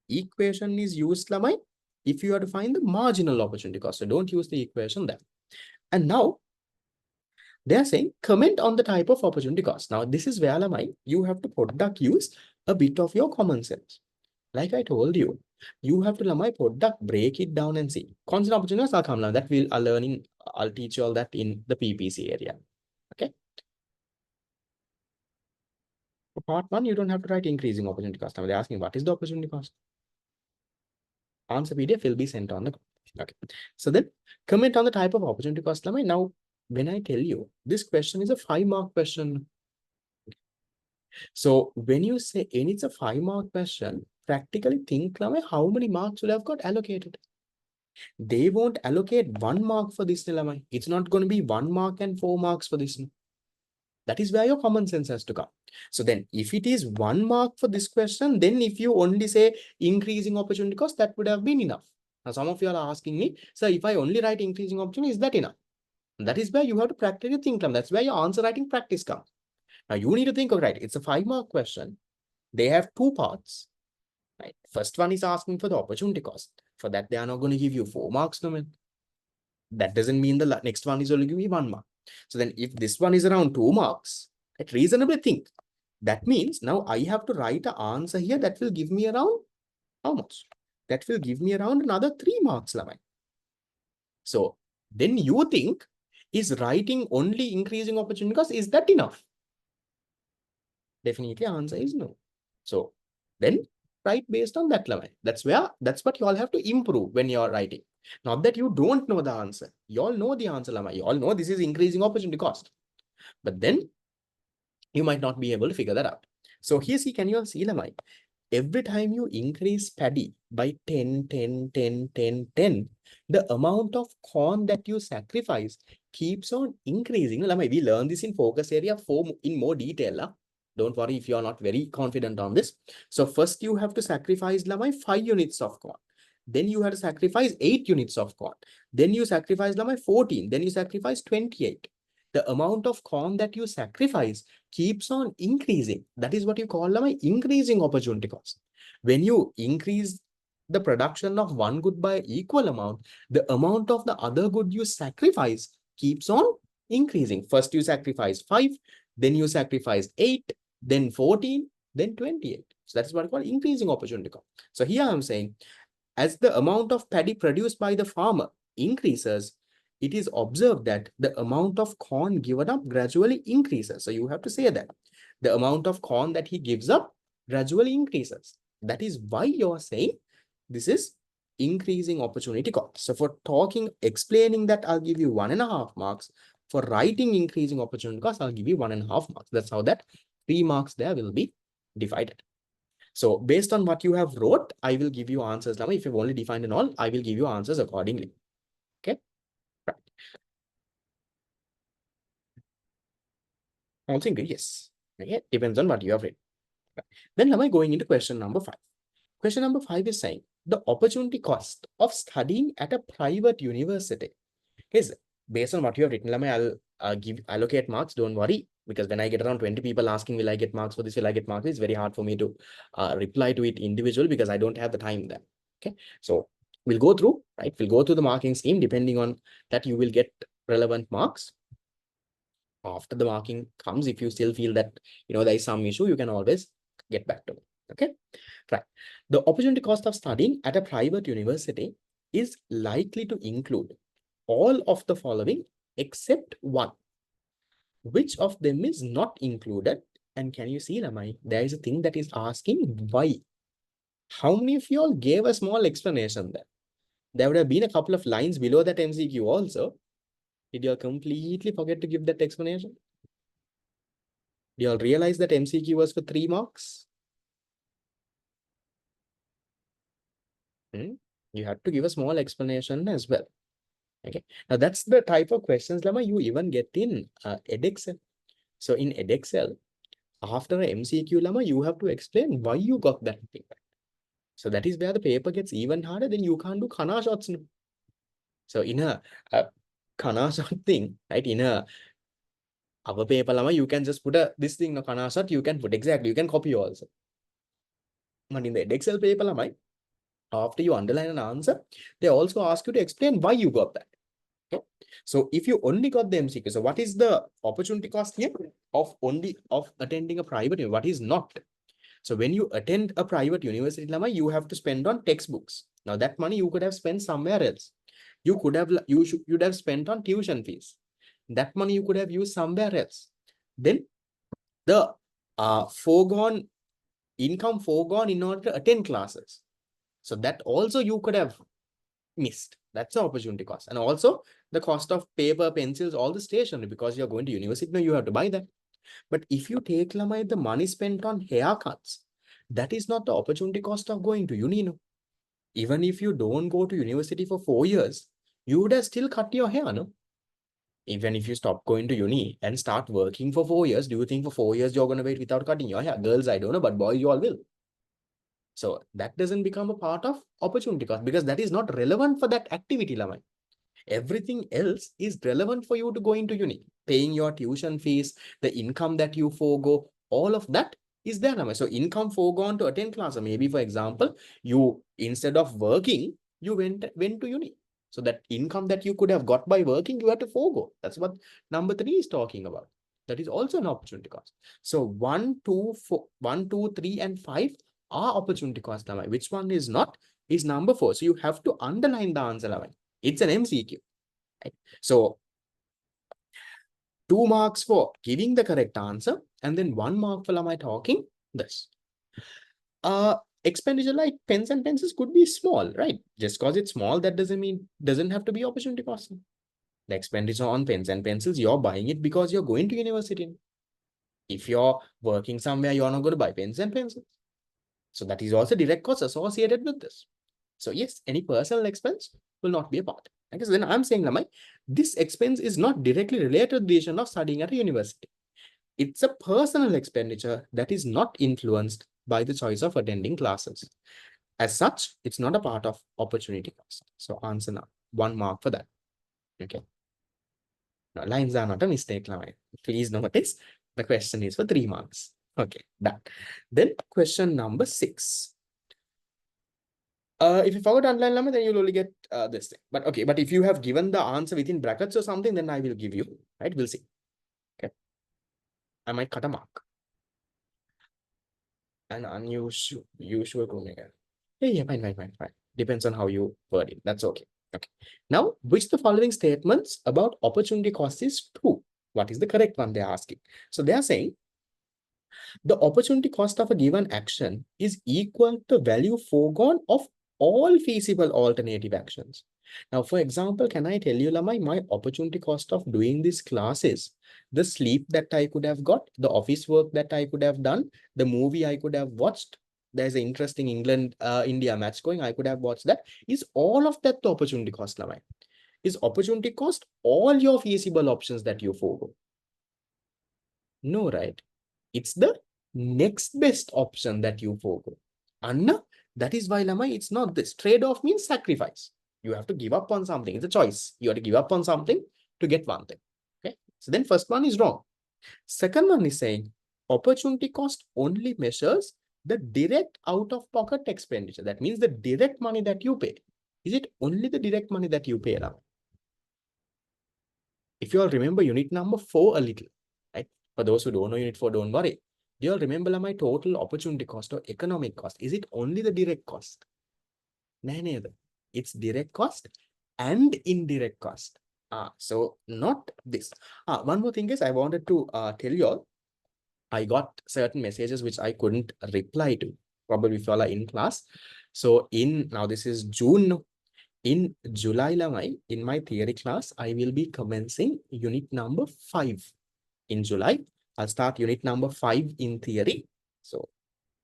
equation is used, Lamai, if you have to find the marginal opportunity cost. So don't use the equation there. And now they are saying comment on the type of opportunity cost. Now this is where, Lamai, you have to use a bit of your common sense. Like I told you, you have to Lamai product, break it down and see. Constant opportunities are come now. That will learning. I'll teach you all that in the PPC area. Okay. For part 1, you don't have to write increasing opportunity cost. Now they're asking what is the opportunity cost? Answer PDF will be sent on the. Okay. So then comment on the type of opportunity cost. Lamai. Now, when I tell you this question is a 5-mark question. So when you say and it's a 5-mark question, practically think, Lamai, how many marks would have got allocated? They won't allocate 1 mark for this, Nilamai. It's not going to be 1 mark and 4 marks for this. That is where your common sense has to come. So then if it is 1 mark for this question, then if you only say increasing opportunity cost, that would have been enough. Now, some of you are asking me, so if I only write increasing opportunity, is that enough? That is where you have to practically think. That's where your answer writing practice comes. Now you need to think, right, it's a 5-mark question. They have 2 parts. Right. First one is asking for the opportunity cost. For that, they are not going to give you 4 marks. No, man. That doesn't mean the next one is only give you 1 mark. So then if this one is around 2 marks, right, reasonably think. That means now I have to write an answer here that will give me around how much? That will give me around another 3 marks. So then you think, is writing only increasing opportunity cost? Is that enough? Definitely answer is no. So then write based on that line. That's what you all have to improve when you're writing. Not that you don't know the answer. You all know the answer, Lama. You all know this is increasing opportunity cost. But then you might not be able to figure that out. So here, see, can you all see, Lama? Every time you increase paddy by 10, 10, 10, 10, 10, the amount of corn that you sacrifice keeps on increasing. We learn this in focus area 4 in more detail. Don't worry if you are not very confident on this. So first you have to sacrifice 5 units of corn. Then you have to sacrifice 8 units of corn. Then you sacrifice 14. Then you sacrifice 28. The amount of corn that you sacrifice keeps on increasing. That is what you call increasing opportunity cost. When you increase the production of one good by equal amount, the amount of the other good you sacrifice keeps on increasing. First you sacrifice 5, then you sacrifice 8, then 14, then 28. So that's what I call increasing opportunity cost. So here I'm saying, as the amount of paddy produced by the farmer increases, it is observed that the amount of corn given up gradually increases. So you have to say that the amount of corn that he gives up gradually increases. That is why you're saying this is increasing opportunity cost. So for explaining that, I'll give you 1.5 marks. For writing increasing opportunity cost, I'll give you 1.5 marks. That's how that 3 marks there will be divided. So based on what you have wrote, I will give you answers. Now, if you've only defined and all, I will give you answers accordingly. Okay. Right. I think yes. Okay. Depends on what you have written. Right. Then am I going into question number 5? Question number 5 is saying the opportunity cost of studying at a private university is based on what you have written. I'll allocate marks. Don't worry, because when I get around 20 people asking, will I get marks for this? Will I get marks? It's very hard for me to reply to it individually because I don't have the time there. Okay, so we'll go through, right? We'll go through the marking scheme. Depending on that, you will get relevant marks. After the marking comes, if you still feel that there is some issue, you can always get back to me. Okay, right. The opportunity cost of studying at a private university is likely to include all of the following except one. Which of them is not included? And can you see, Lamai, there is a thing that is asking why. How many of you all gave a small explanation there? There would have been a couple of lines below that MCQ also. Did you all completely forget to give that explanation? Do you all realize that MCQ was for 3 marks? You had to give a small explanation as well. Okay. Now that's the type of questions, Lama, you even get in edXL. So in edXL, after a MCQ, Lama, you have to explain why you got that thing. So that is where the paper gets even harder. Then you can't do Khana shots. So in a Khana shot thing, right? In our paper, Lama, you can just put this thing, no Khana shot, you can put exactly, you can copy also. But in the edXL paper, Lama, after you underline an answer, they also ask you to explain why you got that. Okay. So if you only got the MCQ, so what is the opportunity cost here of attending a private university? What is not? So when you attend a private university, Lama, you have to spend on textbooks. Now that money you could have spent somewhere else. You'd have spent on tuition fees. That money you could have used somewhere else. Then the income foregone in order to attend classes. So that also you could have missed. That's the opportunity cost. And also the cost of paper, pencils, all the stationery, because you're going to university now, you have to buy that. But if you take, Lamai, the money spent on haircuts, that is not the opportunity cost of going to uni. No? Even if you don't go to university for 4 years, you would have still cut your hair. No? Even if you stop going to uni and start working for 4 years, do you think for 4 years you're going to wait without cutting your hair? Girls, I don't know, but boys, you all will. So that doesn't become a part of opportunity cost because that is not relevant for that activity, Lamai. Everything else is relevant for you to go into uni. Paying your tuition fees, the income that you forego, all of that is there, Lamai. So income foregone to attend class. Maybe, for example, you, instead of working, you went to uni. So that income that you could have got by working, you have to forego. That's what number 3 is talking about. That is also an opportunity cost. So 1, 2, 4, 1, 2, 3, and 5 are opportunity cost. Which one is not is number 4. So you have to underline the answer. It's an MCQ. Right? So 2 marks for giving the correct answer, and then 1 mark for am I talking this. Expenditure like pens and pencils could be small, right? Just because it's small, that doesn't have to be opportunity cost. The expenditure on pens and pencils, you're buying it because you're going to university. If you're working somewhere, you're not going to buy pens and pencils. So that is also direct cost associated with this. So yes, any personal expense will not be a part. Because then I'm saying, Lamai, this expense is not directly related to the decision of studying at a university. It's a personal expenditure that is not influenced by the choice of attending classes. As such, it's not a part of opportunity cost. So answer now, 1 mark for that. Okay. Now, lines are not a mistake, Lamai. Please notice the question is for 3 marks. Okay, done. Then question number 6. If you forgot to underline lemma, then you'll only get this thing. But okay, but if you have given the answer within brackets or something, then I will give you, right? We'll see. Okay. I might cut a mark. An usual omega. Yeah, fine. Depends on how you word it. That's okay. Okay. Now, which the following statements about opportunity cost is true? What is the correct one they're asking? So they are saying the opportunity cost of a given action is equal to value foregone of all feasible alternative actions. Now, for example, can I tell you, Lamai, my opportunity cost of doing this class is the sleep that I could have got, the office work that I could have done, the movie I could have watched. There's an interesting England-India match going. I could have watched that. Is all of that the opportunity cost, Lamai? Is opportunity cost all your feasible options that you forego? No, right? It's the next best option that you forego. Anna, that is why, Lamai, it's not this. Trade-off means sacrifice. You have to give up on something. It's a choice. You have to give up on something to get one thing. Okay. So then first one is wrong. Second one is saying opportunity cost only measures the direct out-of-pocket expenditure. That means the direct money that you pay. Is it only the direct money that you pay, Lamai? If you all remember unit number 4 a little, right? For those who don't know unit 4, don't worry. Do you all remember my total opportunity cost or economic cost? Is it only the direct cost? No. It's direct cost and indirect cost. So not this. One more thing is I wanted to tell you all, I got certain messages which I couldn't reply to, probably if you all are in class. So now this is June. In July, in my theory class, I will be commencing unit number 5. In July, I'll start unit number 5 in theory. So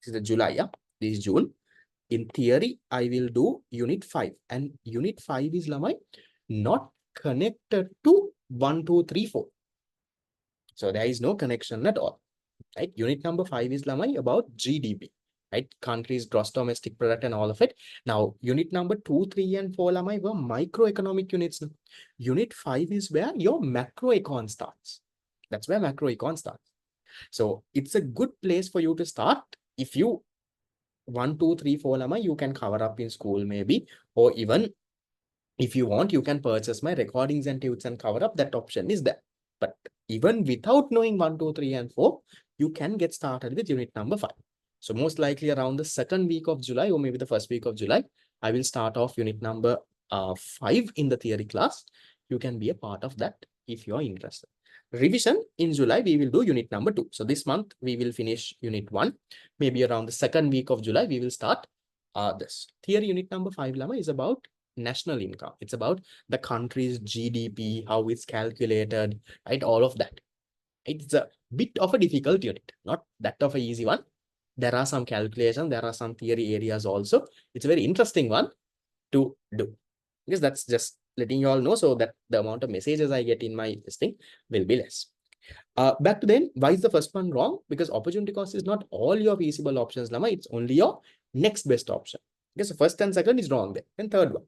this is the July, yeah? This is June. In theory, I will do unit 5. And unit 5 is not connected to 1, 2, 3, 4. So there is no connection at all. Right? Unit number 5 is about GDP. Right? Country's gross domestic product and all of it. Now, unit number 2, 3, and 4 were microeconomic units. Unit 5 is where your macroecon starts. That's where macroecon starts. So it's a good place for you to start. If you 1, 2, 3, 4 you can cover up in school maybe, or even if you want, you can purchase my recordings and tutes and cover up. That option is there. But even without knowing 1, 2, 3, and 4, you can get started with unit number 5. So most likely around the second week of July or maybe the first week of July, I will start off unit number 5 in the theory class. You can be a part of that if you're interested. Revision in July, we will do unit number 2. So this month, we will finish unit 1. Maybe around the second week of July, we will start this. Theory unit number 5, is about national income. It's about the country's GDP, how it's calculated, right? All of that. It's a bit of a difficult unit, not that of an easy one. There are some calculations, there are some theory areas also. It's a very interesting one to do. Because that's just letting you all know so that the amount of messages I get in my listing will be less. Back to then, why is the first one wrong? Because opportunity cost is not all your feasible options, it's only your next best option. Because the first and second is wrong there. And third one.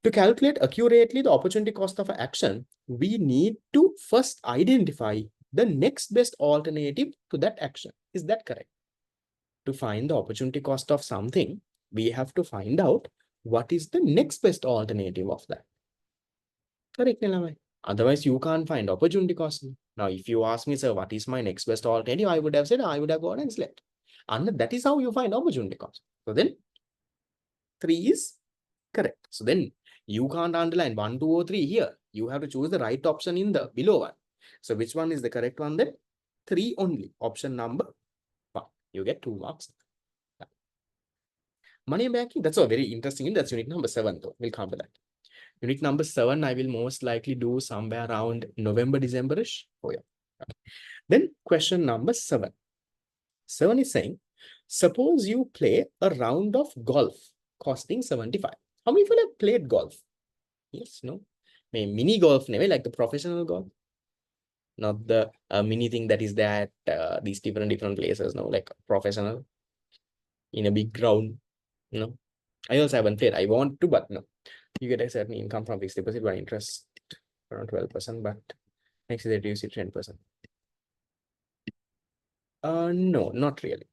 To calculate accurately the opportunity cost of an action, we need to first identify the next best alternative to that action. Is that correct? To find the opportunity cost of something, we have to find out what is the next best alternative of that? Correct, Nilamai. Otherwise, you can't find opportunity cost. Now, if you ask me, sir, what is my next best alternative? I would have said, I would have gone and slept. And that is how you find opportunity cost. So then 3 is correct. So then you can't underline 1, 2, or 3 here. You have to choose the right option in the below one. So which one is the correct one then? 3 only. Option number 1. You get 2 marks. Money banking, that's all very interesting. That's unit number 7 though. We'll come to that. Unit number 7, I will most likely do somewhere around November, December-ish. Oh yeah. Okay. Then question number 7. 7 is saying, suppose you play a round of golf costing 75. How many people have played golf? Yes, no? Mini golf, like the professional golf. Not the mini thing that is that these different places, no, like professional in a big ground. No, I also haven't played. I want to, but no. You get a certain income from fixed deposit by interest around 12%, but next year reduce it 10%. No, not really.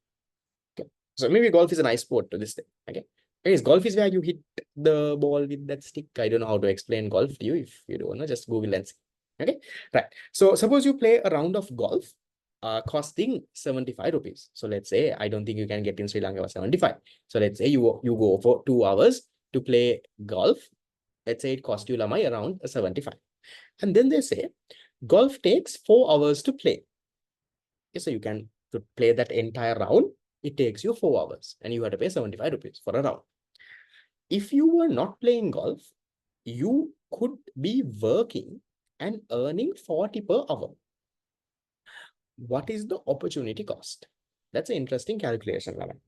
Okay. So maybe golf is a nice sport to this thing. Okay. Anyways, golf is where you hit the ball with that stick. I don't know how to explain golf to you. If you don't know, just Google and see. Okay. Right. So suppose you play a round of golf costing 75 rupees. So let's say, I don't think you can get in Sri Lanka for 75. So let's say you go for 2 hours to play golf. Let's say it cost you Lamai around 75. And then they say golf takes 4 hours to play. Okay, so you can to play that entire round. It takes you 4 hours and you have to pay 75 rupees for a round. If you were not playing golf, you could be working and earning 40 per hour. What is the opportunity cost? That's an interesting calculation, Laman.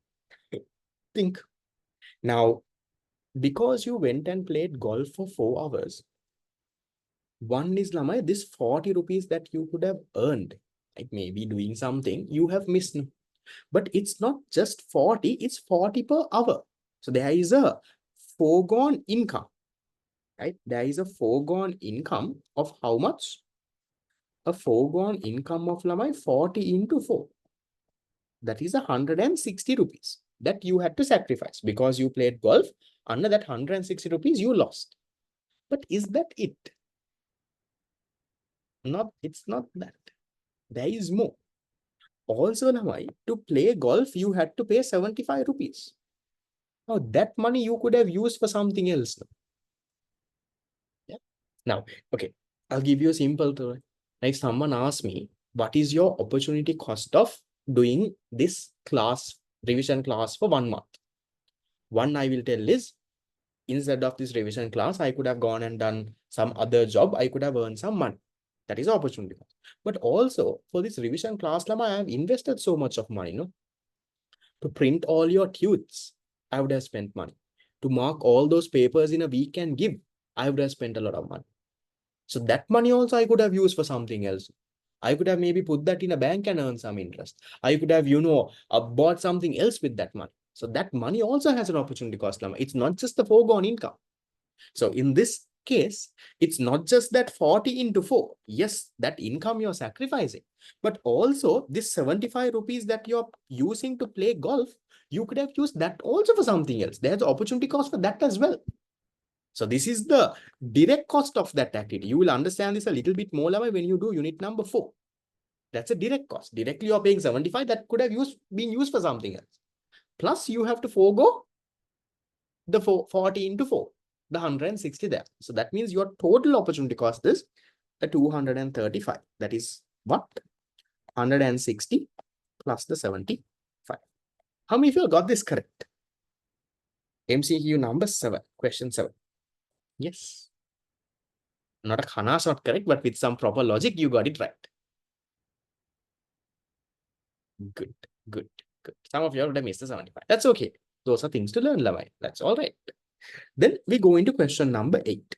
Think. Now, because you went and played golf for 4 hours, one is Lamai, this 40 rupees that you could have earned, like maybe doing something, you have missed. But it's not just 40, it's 40 per hour. So there is a foregone income, right? There is a foregone income of how much? A foregone income of Lamai 40 into 4. That is 160 rupees that you had to sacrifice because you played golf. Under that 160 rupees, you lost. But is that it? It's not that. There is more. Also, Lamai, to play golf, you had to pay 75 rupees. Now, that money you could have used for something else. Yeah. Now, okay, I'll give you a simple story. Like someone asked me, what is your opportunity cost of doing this class, revision class for 1 month? One I will tell is, instead of this revision class, I could have gone and done some other job. I could have earned some money. That is opportunity cost. But also for this revision class, Lama, I have invested so much of money, no? To print all your tutes, I would have spent money. To mark all those papers in a week and give, I would have spent a lot of money. So that money also I could have used for something else. I could have maybe put that in a bank and earn some interest. I could have, bought something else with that money. So that money also has an opportunity cost, Lama. It's not just the foregone income. So in this case, it's not just that 40 into 4. Yes, that income you're sacrificing, but also this 75 rupees that you're using to play golf, you could have used that also for something else. There's opportunity cost for that as well. So this is the direct cost of that activity. You will understand this a little bit more when you do unit number 4. That's a direct cost. Directly you're paying 75 that could have been used for something else. Plus you have to forego the 40 into 4. The 160 there. So that means your total opportunity cost is the 235. That is what? 160 plus the 75. How many of you got this correct? MCQ number 7, question 7. Yes. Not a khanas not correct, but with some proper logic, you got it right. Good, good, good. Some of you would have missed the 75. That's okay. Those are things to learn, Lavai. That's all right. Then we go into question number 8.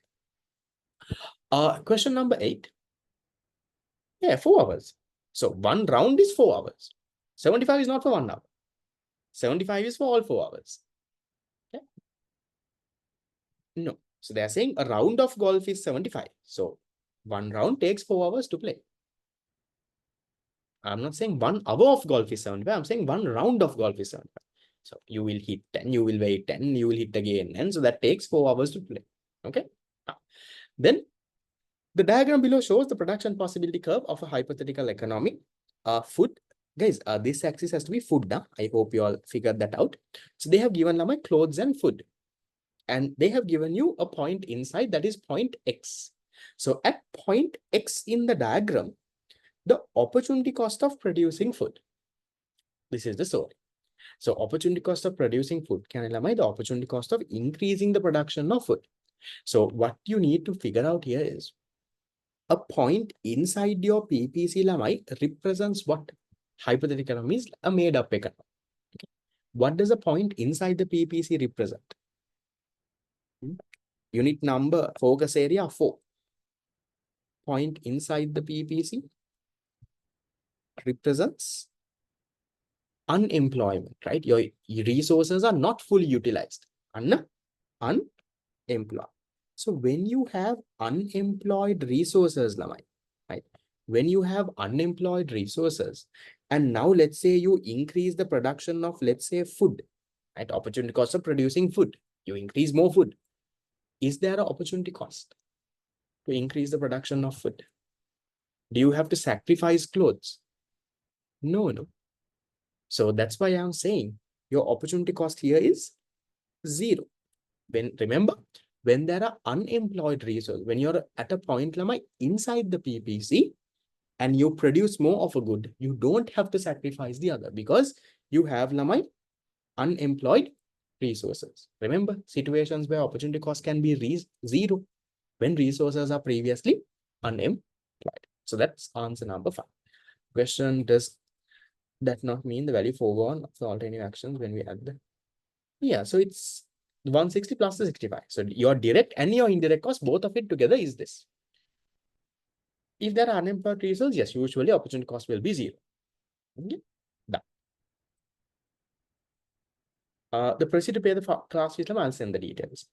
Question number 8. Yeah, 4 hours. So 1 round is 4 hours. 75 is not for 1 hour. 75 is for all 4 hours. Okay? No. So they are saying a round of golf is 75. So 1 round takes 4 hours to play. I'm not saying 1 hour of golf is 75. I'm saying 1 round of golf is 75. So you will hit 10, you will wait 10, you will hit again, and so that takes 4 hours to play. Okay. Then the diagram below shows the production possibility curve of a hypothetical economy. Food, guys, this axis has to be food now. I hope you all figured that out. So they have given my clothes and food. And they have given you a point inside, that is point X. So at point X in the diagram, the opportunity cost of producing food. This is the story. So opportunity cost of producing food can eliminate the opportunity cost of increasing the production of food. So what you need to figure out here is a point inside your PPC lamai represents what? Hypothetical economy is a made up economy. Okay. What does a point inside the PPC represent? Unit number, focus area 4. Point inside the PPC represents unemployment, right? Your resources are not fully utilized. Unemployed. So when you have unemployed resources, right? When you have unemployed resources, and now let's say you increase the production of, let's say, food, right? Opportunity cost of producing food. You increase more food. Is there an opportunity cost to increase the production of food? Do you have to sacrifice clothes? No. So that's why I'm saying your opportunity cost here is 0. Remember, when there are unemployed resources, when you're at a point inside the PPC and you produce more of a good, you don't have to sacrifice the other because you have unemployed resources. Remember, situations where opportunity cost can be 0 when resources are previously unemployed. So that's answer number 5. Question, does that not mean the value foregone of the alternative actions when we add them? Yeah, so it's 160 plus the 65. So your direct and your indirect cost, both of it together is this. If there are unemployed resources, yes, usually opportunity cost will be 0. Okay. Done. The proceed to pay the class fees, I'll send the details.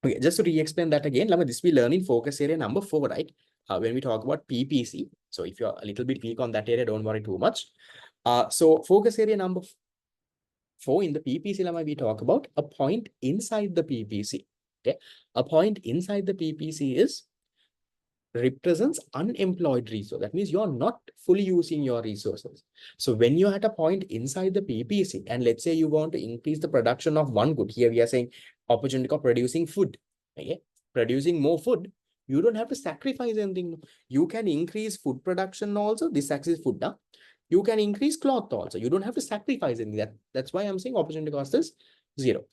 Okay, just to re-explain that again, this we learn in focus area number 4, right? When we talk about PPC. So if you're a little bit weak on that area, don't worry too much. So focus area number 4 in the PPC, we talk about a point inside the PPC. Okay, a point inside the PPC is represents unemployed resource. That means you're not fully using your resources. So when you're at a point inside the PPC, and let's say you want to increase the production of one good, here we are saying opportunity of producing food, okay, producing more food, you don't have to sacrifice anything. You can increase food production also. This axis is food now. You can increase cloth also. You don't have to sacrifice anything. That's why I'm saying opportunity cost is 0.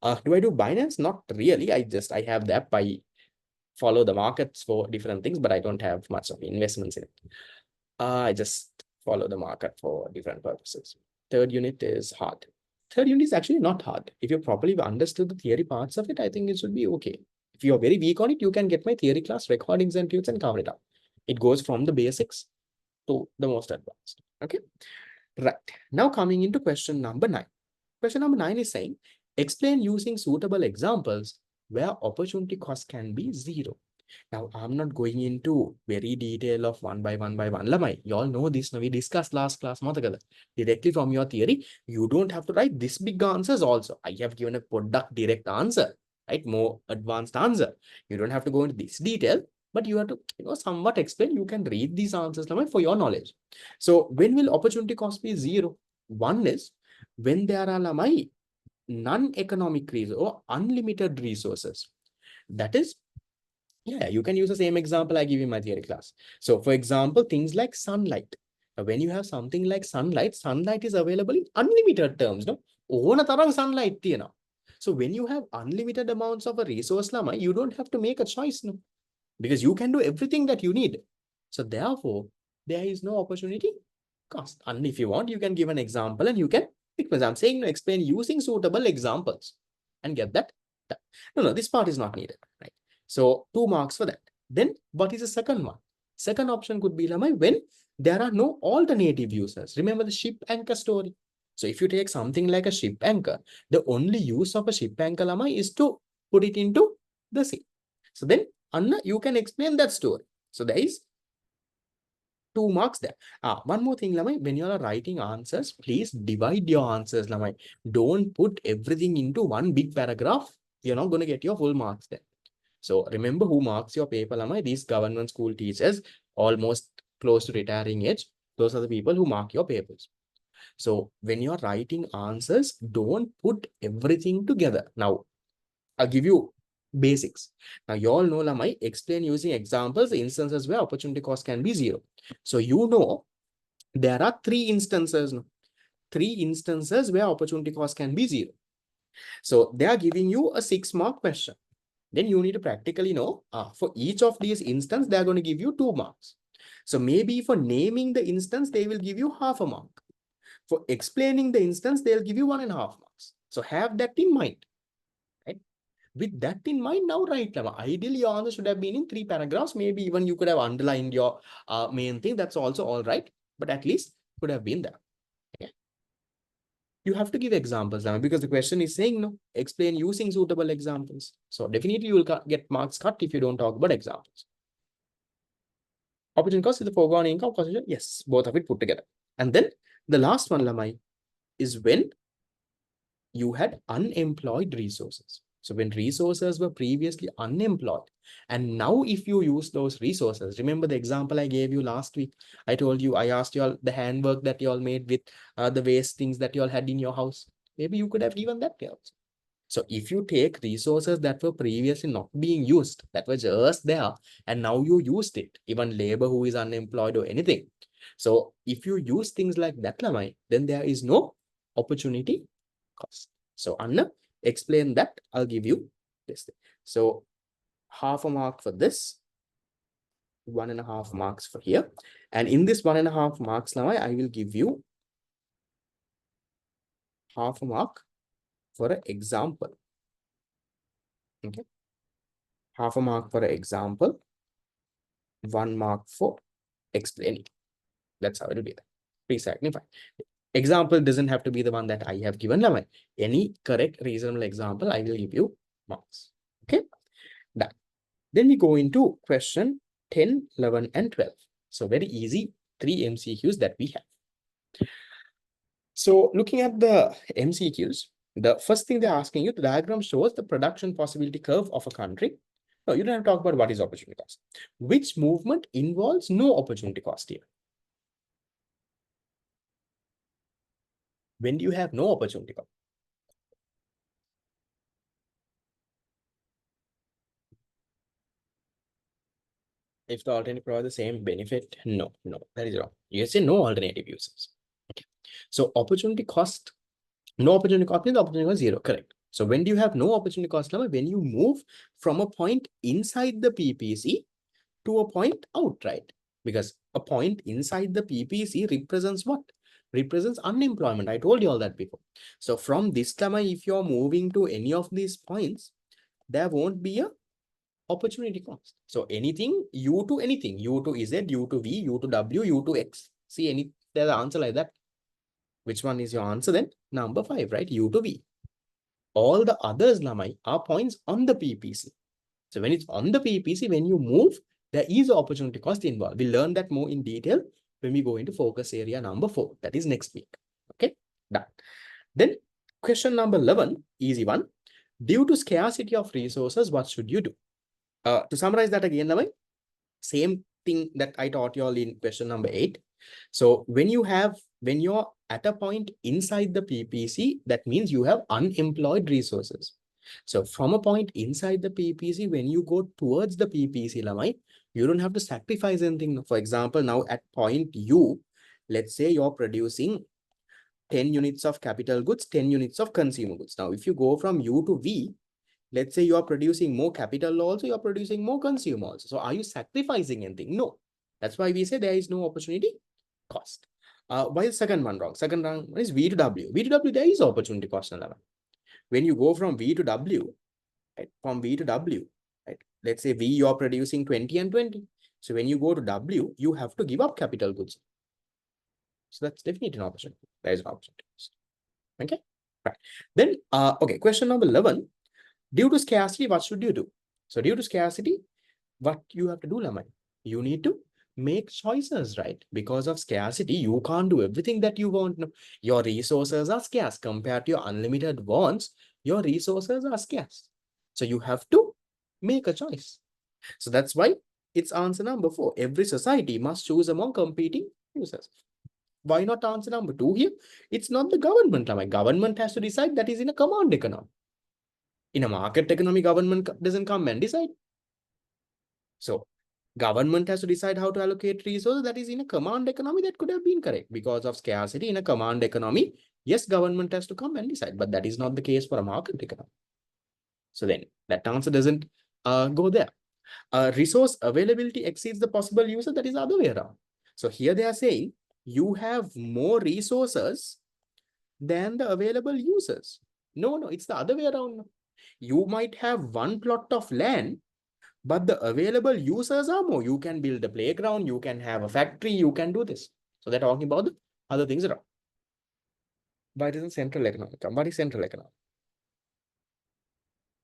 Do I do Binance? Not really. I have the app. I follow the markets for different things, but I don't have much of investments in it. I just follow the market for different purposes. Third unit is hard. Third unit is actually not hard. If you properly understood the theory parts of it, I think it should be okay. If you're very weak on it, you can get my theory class recordings and tunes and cover it up. It goes from the basics to the most advanced. Okay. Right. Now coming into question number 9. Question number 9 is saying, explain using suitable examples where opportunity cost can be 0. Now, I'm not going into very detail of one by one. Lamai, you all know this. Now, we discussed last class. Directly from your theory, you don't have to write this big answers also. I have given a product direct answer, right? More advanced answer. You don't have to go into this detail, but you have to somewhat explain. You can read these answers Lamai, for your knowledge. So, when will opportunity cost be 0? One is when there are Lamai non-economic resources or unlimited resources. That is, yeah, you can use the same example I give in my theory class. So for example, things like sunlight. When you have something like sunlight is available in unlimited terms. No, sunlight. So when you have unlimited amounts of a resource, you don't have to make a choice, no, because you can do everything that you need. So therefore, there is no opportunity cost. And if you want, you can give an example and you can, because I'm saying explain using suitable examples and get that done. No, this part is not needed, right? So 2 marks for that. Then what is the second one? Second option could be when there are no alternative users. Remember the ship anchor story. So if you take something like a ship anchor, the only use of a ship anchor is to put it into the sea. So then Anna, you can explain that story. So there is 2 marks there. One more thing, Lamai, when you are writing answers, please divide your answers, Lamai. Don't put everything into one big paragraph. You're not going to get your full marks there. So remember who marks your paper, Lamai. These government school teachers, almost close to retiring age. Those are the people who mark your papers. So when you're writing answers, don't put everything together. Now, I'll give you basics. Now, you all know, Lamai, explain using examples, instances where opportunity cost can be 0. So you know there are 3 instances. 3 instances where opportunity cost can be 0. So they are giving you a 6-mark question. Then you need to practically know for each of these instances, they are going to give you 2 marks. So maybe for naming the instance, they will give you half a mark. For explaining the instance, they'll give you 1.5 marks. So have that in mind. Right? With that in mind, now write. Ideally, your answer should have been in 3 paragraphs. Maybe even you could have underlined your main thing. That's also all right. But at least could have been there. Okay? You have to give examples now because the question is saying, no, explain using suitable examples. So definitely you will get marks cut if you don't talk about examples. Opportunity cost is the foregone income cost. Yes, both of it put together. And then the last one, Lamai, is when you had unemployed resources. So when resources were previously unemployed, and now if you use those resources, remember the example I gave you last week. I told you, I asked you all the handwork that you all made with the waste things that you all had in your house. Maybe you could have given that also. So if you take resources that were previously not being used, that were just there, and now you used it, even labor who is unemployed or anything. So if you use things like that, Lamai, then there is no opportunity cost. So Anna, explain that. I'll give you this thing. So half a mark for this, 1.5 marks for here. And in this 1.5 marks, Lamai, I will give you half a mark for an example. Okay. Half a mark for an example, 1 mark for explaining. That's how it will be. Precisely fine. Example doesn't have to be the one that I have given. Any correct, reasonable example, I will give you marks. Okay, done. Then we go into question 10, 11, and 12. So very easy, 3 MCQs that we have. So looking at the MCQs, the first thing they're asking you, the diagram shows the production possibility curve of a country. No, you don't have to talk about what is opportunity cost. Which movement involves no opportunity cost here? When do you have no opportunity cost? If the alternative provides the same benefit, no, that is wrong. You say no alternative uses. Okay. So opportunity cost, no opportunity cost means opportunity cost 0, correct. So when do you have no opportunity cost? When you move from a point inside the PPC to a point out, right? Because a point inside the PPC represents what? Represents unemployment. I told you all that before. So from this time, if you're moving to any of these points, there won't be a opportunity cost. So anything, U to anything, U to Z, U to V, U to W, U to X. See, there's an answer like that. Which one is your answer then? Number 5, right? U to V. All the others, Lamai, are points on the PPC. So when it's on the PPC, when you move, there is an opportunity cost involved. We'll learn that more in detail when we go into focus area number 4. That is next week. Okay, done. Then question number 11, easy one. Due to scarcity of resources, what should you do? To summarize that again, Lamai, same thing that I taught you all in question number 8. So when you're at a point inside the PPC, that means you have unemployed resources. So from a point inside the PPC, when you go towards the PPC, Lamai, you don't have to sacrifice anything. For example, now at point U, let's say you're producing 10 units of capital goods, 10 units of consumer goods. Now, if you go from U to V, let's say you are producing more capital also, you are producing more consumer also. So are you sacrificing anything? No. That's why we say there is no opportunity cost. Why is second one wrong? Second one is V to W. V to W, there is opportunity cost. When you go from V to W, right, from V to W, right, let's say V, you are producing 20 and 20. So when you go to W, you have to give up capital goods. So that's definitely an opportunity. There is an opportunity cost. Okay, right. Then, okay, question number 11. Due to scarcity, what should you do? So due to scarcity, what you have to do, Lamai? You need to make choices, right? Because of scarcity, you can't do everything that you want. No. Your resources are scarce compared to your unlimited wants. Your resources are scarce. So you have to make a choice. So that's why it's answer number 4. Every society must choose among competing users. Why not answer number 2 here? It's not the government. Like government has to decide. That is in a command economy. In a market economy, government doesn't come and decide. So government has to decide how to allocate resources. That is in a command economy. That could have been correct because of scarcity. In a command economy, yes, government has to come and decide, but that is not the case for a market economy. So then that answer doesn't go there. Resource availability exceeds the possible user. That is the other way around. So here they are saying you have more resources than the available users. No, it's the other way around. You might have one plot of land, but the available users are more. You can build a playground, you can have a factory, you can do this. So they're talking about the other things around. Why doesn't central economic come? What is central economic?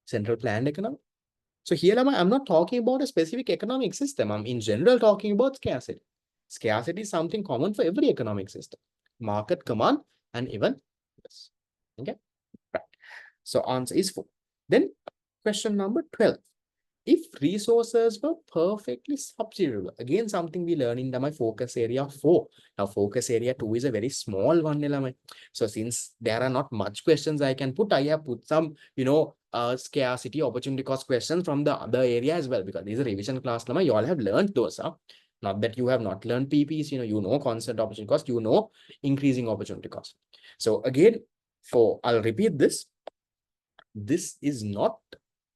Central planned economic? So here I'm not talking about a specific economic system. I'm in general talking about scarcity. Scarcity is something common for every economic system. Market command and even this. Okay, right. So answer is 4. Then question number 12. If resources were perfectly substitutable, again, something we learn in my focus area 4. Now, focus area 2 is a very small one. So since there are not much questions I can put, I have put some, scarcity, opportunity cost questions from the other area as well, because these are revision class. You all have learned those. Not that you have not learned PPs, you know constant opportunity cost, increasing opportunity cost. So again, I'll repeat this. This is not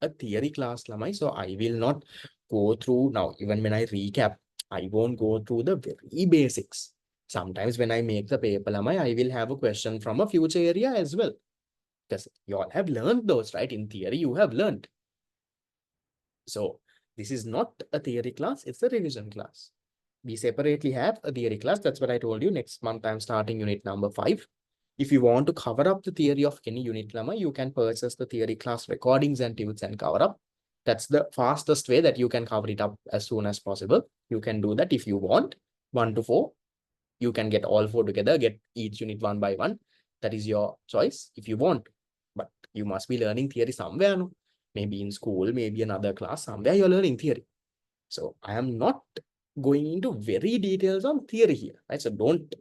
a theory class, Lamai. So I will not go through now. Even when I recap, I won't go through the very basics. Sometimes when I make the paper, Lamai, I will have a question from a future area as well. Because you all have learned those, right? In theory, you have learned. So this is not a theory class, it's a revision class. We separately have a theory class. That's what I told you. Next month, I'm starting unit number 5. If you want to cover up the theory of any unit, Lama, you can purchase the theory class recordings and tutes and cover up. That's the fastest way that you can cover it up as soon as possible. You can do that if you want. 1 to 4. You can get all 4 together, get each unit one by one. That is your choice if you want. But you must be learning theory somewhere. No? Maybe in school, maybe another class, somewhere you're learning theory. So I am not going into very details on theory here. Right? So don't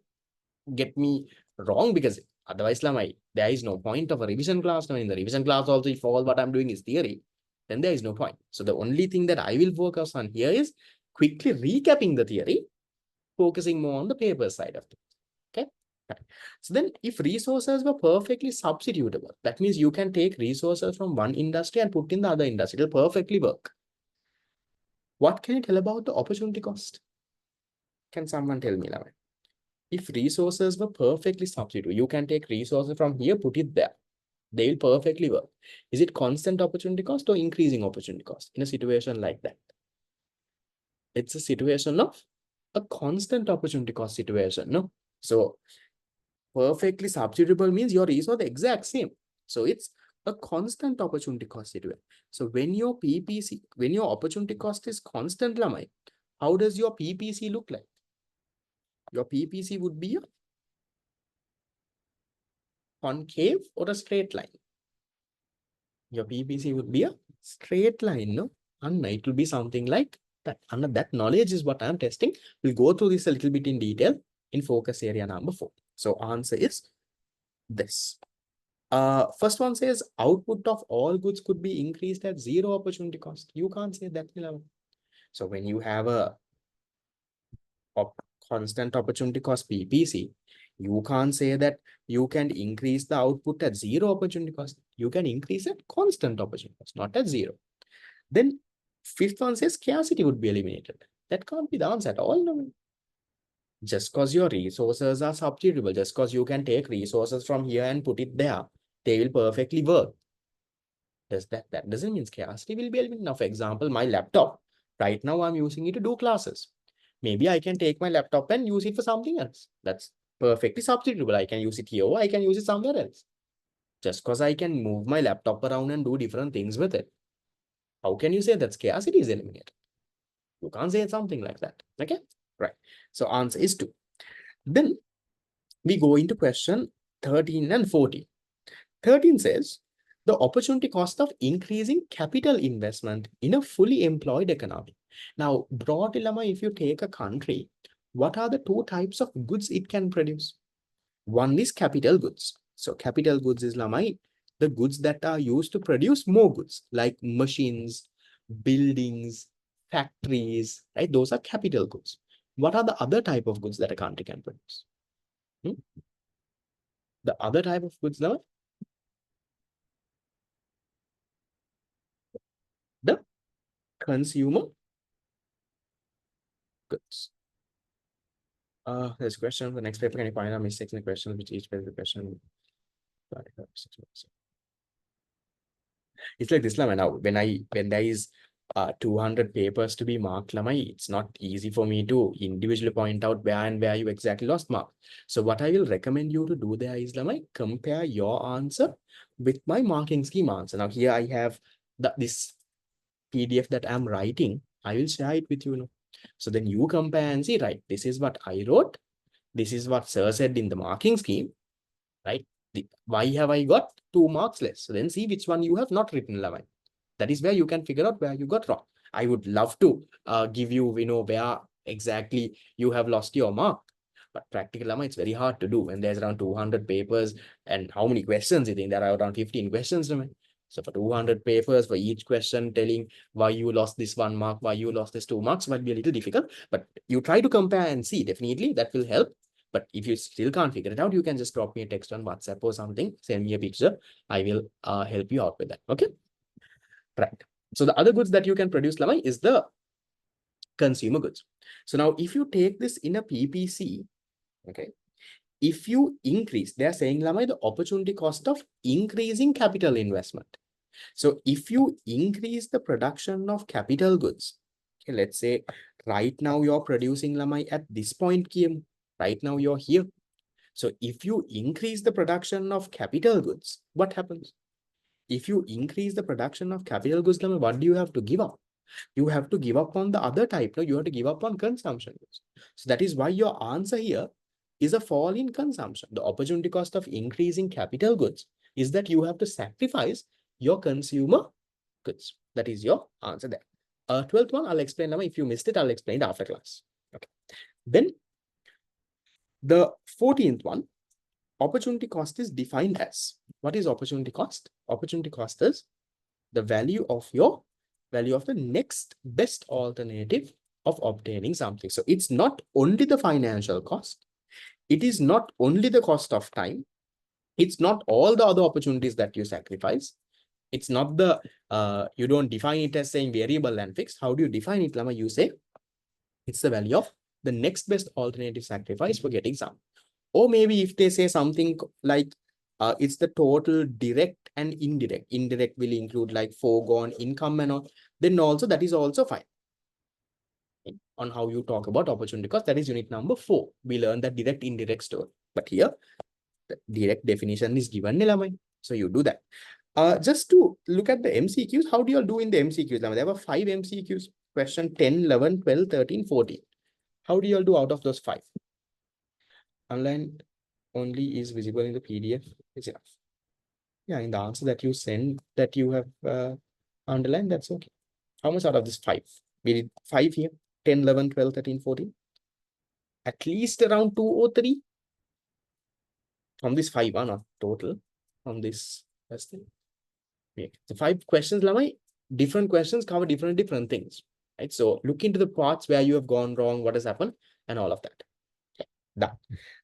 get me wrong, because otherwise there is no point of a revision class. Now in the revision class also, if all what I'm doing is theory, then there is no point. So the only thing that I will focus on here is quickly recapping the theory, focusing more on the paper side of it. Okay. Right. So then if resources were perfectly substitutable, that means you can take resources from one industry and put in the other industry. It'll perfectly work. What can you tell about the opportunity cost? Can someone tell me, Lavin? If resources were perfectly substitutable, you can take resources from here, put it there. They will perfectly work. Is it constant opportunity cost or increasing opportunity cost in a situation like that? It's a situation of a constant opportunity cost situation, no? So perfectly substitutable means your resource the exact same. So it's a constant opportunity cost situation. So when your PPC, when your opportunity cost is constant, Lamai, how does your PPC look like? Your PPC would be a concave or a straight line. Your PPC would be a straight line, no? And it will be something like that. And that knowledge is what I'm testing. We'll go through this a little bit in detail in focus area number 4. So answer is this. First one says output of all goods could be increased at 0 opportunity cost. You can't say that. So when you have a constant opportunity cost PPC, you can't say that you can increase the output at 0 opportunity cost. You can increase at constant opportunity cost, not at 0. Then fifth one says scarcity would be eliminated. That can't be the answer at all. No? Just because your resources are substitutable, just because you can take resources from here and put it there, they will perfectly work. That doesn't mean scarcity will be eliminated. Now, for example, my laptop, right now I'm using it to do classes. Maybe I can take my laptop and use it for something else. That's perfectly substitutable. I can use it here, or I can use it somewhere else. Just because I can move my laptop around and do different things with it. How can you say that scarcity is eliminated? You can't say something like that. Okay. Right. So answer is 2. Then we go into question 13 and 14. 13 says, the opportunity cost of increasing capital investment in a fully employed economy. Now, broadly, Lama, if you take a country, what are the two types of goods it can produce? One is capital goods. So capital goods is, Lama, the goods that are used to produce more goods, like machines, buildings, factories, right? Those are capital goods. What are the other type of goods that a country can produce? The other type of goods, Lama? The consumer goods. There's a question. The next paper, can you find out mistakes in the question which each paper question? It's like this, Lama. Now, when there is 200 papers to be marked, Lama, it's not easy for me to individually point out where you exactly lost mark. So what I will recommend you to do there is, Lama, compare your answer with my marking scheme answer. Now, here I have this PDF that I'm writing. I will share it with you. So then you compare and see, right, this is what I wrote. This is what Sir said in the marking scheme, right? Why have I got 2 marks less? So then see which one you have not written, Lavai. That is where you can figure out where you got wrong. I would love to give you, where exactly you have lost your mark. But practical, Lama, it's very hard to do when there's around 200 papers. And how many questions? You think there are around 15 questions, Lama. So for 200 papers, for each question telling why you lost this 1 mark, why you lost this 2 marks might be a little difficult. But you try to compare and see. Definitely, that will help. But if you still can't figure it out, you can just drop me a text on WhatsApp or something. Send me a picture. I will help you out with that. Okay. Right. So the other goods that you can produce, Lamai, is the consumer goods. So now if you take this in a PPC, okay, if you increase, they're saying, Lamai, the opportunity cost of increasing capital investment. So if you increase the production of capital goods, okay, let's say right now you're producing, Lamai, at this point, Kim, right now you're here. So if you increase the production of capital goods, what happens? If you increase the production of capital goods, what do you have to give up? You have to give up on the other type. No, you have to give up on consumption goods. So that is why your answer here is a fall in consumption. The opportunity cost of increasing capital goods is that you have to sacrifice your consumer goods. That is your answer there. 12th one, I'll explain now. If you missed it, I'll explain it after class. Okay. Then the 14th one, opportunity cost is defined as, what is opportunity cost? Opportunity cost is the value of the next best alternative of obtaining something. So it's not only the financial cost. It is not only the cost of time. It's not all the other opportunities that you sacrifice. It's not the, you don't define it as saying variable and fixed. How do you define it, Lama? You say it's the value of the next best alternative sacrifice for getting some. Or maybe if they say something like it's the total direct and indirect. Indirect will include like foregone income and all. Then also that is also fine. On how you talk about opportunity cost, that is unit number 4. We learned that direct indirect story. But here, the direct definition is given. So you do that. Just to look at the MCQs, how do you all do in the MCQs? There were 5 MCQs. Question 10, 11, 12, 13, 14. How do you all do out of those 5? Online only is visible in the PDF. Is enough. Yeah, in the answer that you send that you have underlined, that's okay. How much out of this 5? We did 5 here. 10, 11, 12, 13, 14. At least around 2 or 3. From this 5, not total. From this question. Yeah. So 5 questions, Lamai. Different questions cover different things. Right? So look into the parts where you have gone wrong, what has happened, and all of that. Okay. Done.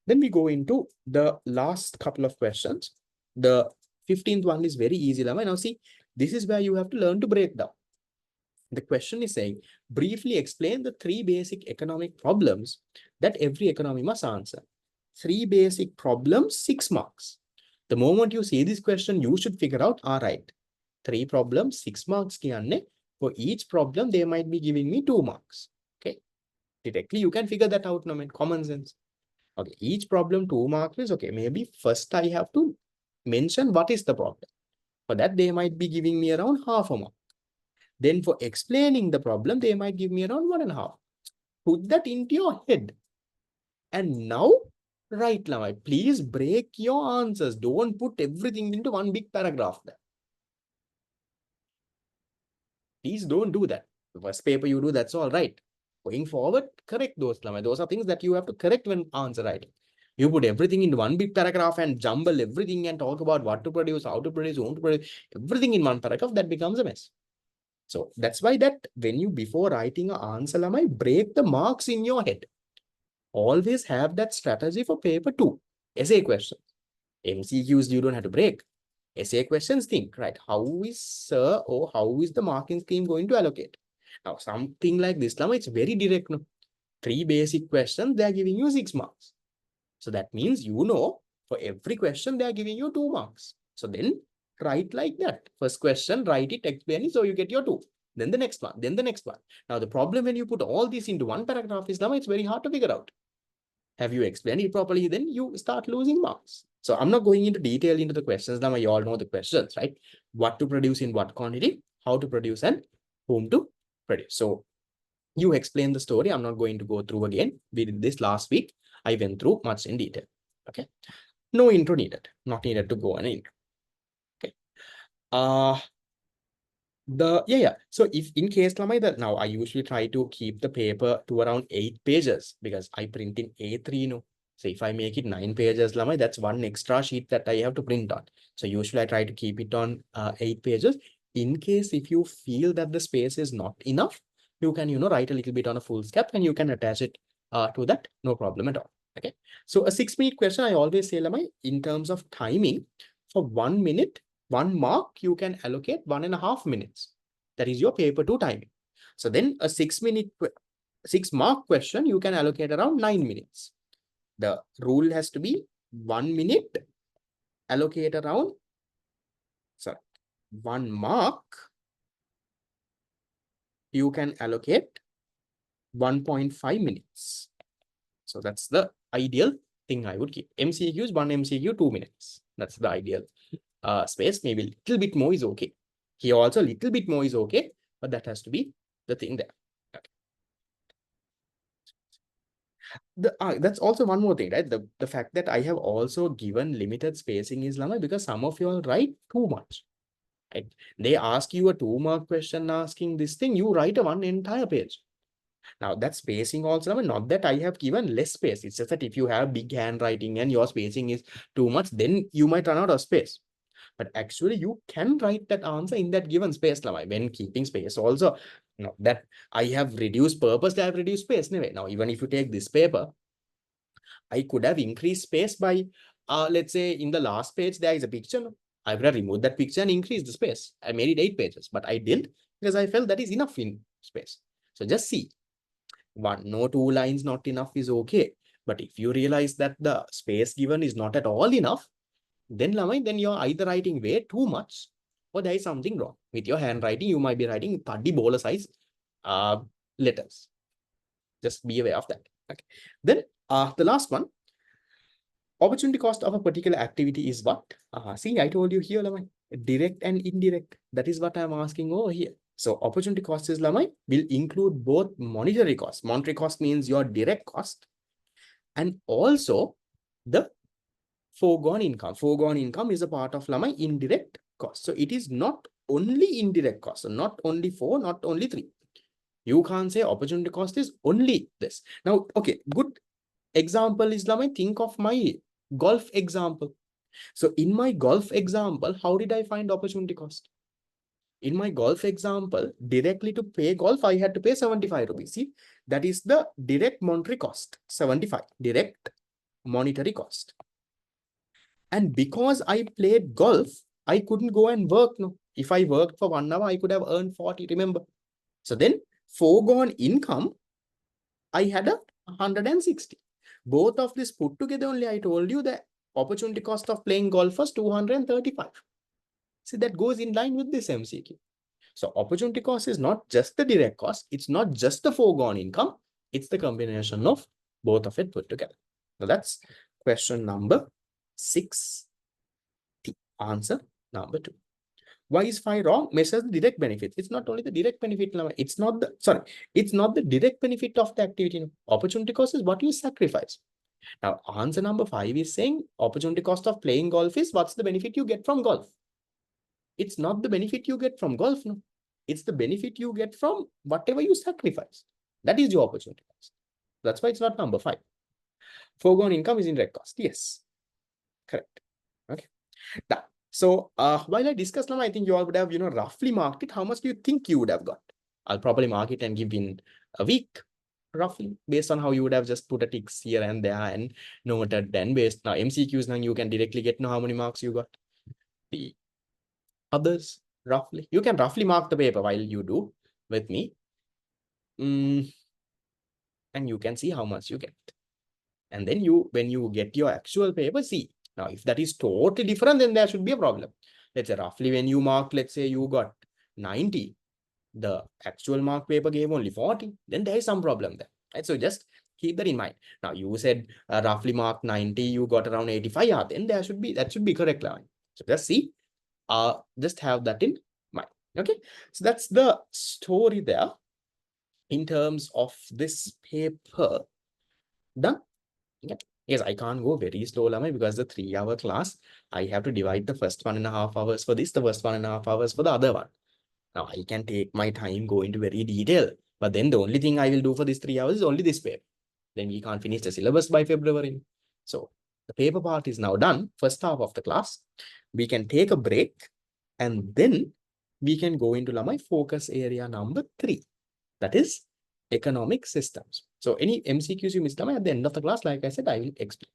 Then we go into the last couple of questions. The 15th one is very easy, Lamai. Now see, this is where you have to learn to break down. The question is saying, briefly explain the 3 basic economic problems that every economy must answer. 3 basic problems, 6 marks. The moment you see this question, you should figure out, all right, 3 problems, 6 marks. For each problem, they might be giving me 2 marks. Okay. Directly, you can figure that out, common sense. Okay, each problem 2 marks is okay. Maybe first I have to mention what is the problem. For that, they might be giving me around half a mark. Then for explaining the problem, they might give me around 1.5. Put that into your head. And now, right, Lamai, please break your answers. Don't put everything into one big paragraph there. Please don't do that. The first paper you do, that's all right. Going forward, correct those, Lamai. Those are things that you have to correct when answer writing. You put everything into one big paragraph and jumble everything and talk about what to produce, how to produce, whom to produce, everything in one paragraph, that becomes a mess. So that's why that when you, before writing an answer, Lamai, break the marks in your head. Always have that strategy for paper 2. Essay questions. MCQs you don't have to break. Essay questions, think, right? How is sir or how is the marking scheme going to allocate? Now, something like this, Lama, it's very direct. No? 3 basic questions, they are giving you 6 marks. So that means, for every question, they are giving you 2 marks. So then write like that. First question, write it, explain it, so you get your 2. Then the next one, then the next one. Now, the problem when you put all this into one paragraph is, Lama, it's very hard to figure out. Have you explained it properly? Then you start losing marks. So I'm not going into detail into the questions. Now you all know the questions, right? What to produce in what quantity, how to produce, and whom to produce. So you explain the story. I'm not going to go through again. We did this last week. I went through much in detail. Okay. No intro needed. Not needed to go an intro. Okay. So if in case Lamai, that now I usually try to keep the paper to around 8 pages because I print in A3, so if I make it 9 pages, Lamai, that's one extra sheet that I have to print on. So usually I try to keep it on 8 pages. In case if you feel that the space is not enough, you can, write a little bit on a full step and you can attach it to that, no problem at all. Okay. So a 6-minute question, I always say, Lamai, in terms of timing, for 1 minute, 1 mark, you can allocate 1.5 minutes. That is your paper 2 timing. So then a 6 mark question, you can allocate around 9 minutes. The rule has to be 1 minute, allocate around, 1 mark, you can allocate 1.5 minutes. So that's the ideal thing I would keep. MCQs, 1 MCQ, 2 minutes. That's the ideal space. Maybe a little bit more is okay. Here also a little bit more is okay, but that has to be the thing there. Okay. That's also one more thing, right? The fact that I have also given limited spacing is, Lama, because some of you all write too much. Right? They ask you a 2-mark question asking this thing, you write a 1 entire page. Now that spacing also, Lama, not that I have given less space. It's just that if you have big handwriting and your spacing is too much, then you might run out of space. But actually, you can write that answer in that given space, Lama, when keeping space also. That I have reduced purposely, I have reduced space anyway. Now, even if you take this paper, I could have increased space by, let's say in the last page, there is a picture. I would have removed that picture and increased the space. I made it 8 pages, but I didn't because I felt that is enough in space. So just see, 2 lines not enough is okay. But if you realize that the space given is not at all enough, then Lamai, then you're either writing way too much or there is something wrong. With your handwriting, you might be writing paddy bowler size letters. Just be aware of that. Okay. Then the last one, opportunity cost of a particular activity is what? See, I told you here, Lamai, direct and indirect. That is what I'm asking over here. So opportunity cost is, Lamai, will include both monetary cost. Monetary cost means your direct cost and also the foregone income. Foregone income is a part of, Lamai, indirect cost. So it is not only indirect cost, so not only 4, not only 3. You can't say opportunity cost is only this. Now, okay, good example is, Lamai, think of my golf example. So in my golf example, how did I find opportunity cost? In my golf example, directly to pay golf, I had to pay 75 rupees. See, that is the direct monetary cost, 75, direct monetary cost. And because I played golf, I couldn't go and work. No, if I worked for 1 hour, I could have earned 40, remember? So then foregone income, I had a 160. Both of this put together only, I told you the opportunity cost of playing golf was 235. See, that goes in line with this MCQ. So opportunity cost is not just the direct cost. It's not just the foregone income. It's the combination of both of it put together. So that's question number 6. The answer number 2. Why is 5 wrong? Measures the direct benefits. It's not only the direct benefit. It's not the, sorry, it's not the direct benefit of the activity. Opportunity cost is what you sacrifice. Now, answer number 5 is saying opportunity cost of playing golf is what's the benefit you get from golf. It's not the benefit you get from golf. No, it's the benefit you get from whatever you sacrifice. That is your opportunity cost. That's why it's not number 5. Foregone income is indirect cost. Yes, correct. Okay. Now, so while I discuss now, I think you all would have, roughly marked it. How much do you think you would have got? I'll probably mark it and give in a week, roughly, based on how you would have just put a ticks here and there and noted. Then based now MCQs, now you can directly get know how many marks you got. The others, roughly, you can roughly mark the paper while you do with me. And you can see how much you get. And then when you get your actual paper, see. Now, if that is totally different, then there should be a problem. Let's say roughly when you mark, let's say you got 90, the actual mark paper gave only 40, then there is some problem there. Right? So just keep that in mind. Now, you said roughly mark 90, you got around 85, yeah, then that should be correct line. So just see, just have that in mind. Okay, so that's the story there in terms of this paper. Done. Yeah. Yes, I can't go very slow, Lama, because the 3-hour class, I have to divide the first 1.5 hours for this, the first 1.5 hours for the other one. Now, I can take my time, go into very detail, but then the only thing I will do for this 3 hours is only this paper. Then we can't finish the syllabus by February. So the paper part is now done, first half of the class. We can take a break and then we can go into my focus area number 3. That is economic systems. So any MCQs you missed at the end of the class, like I said, I will explain.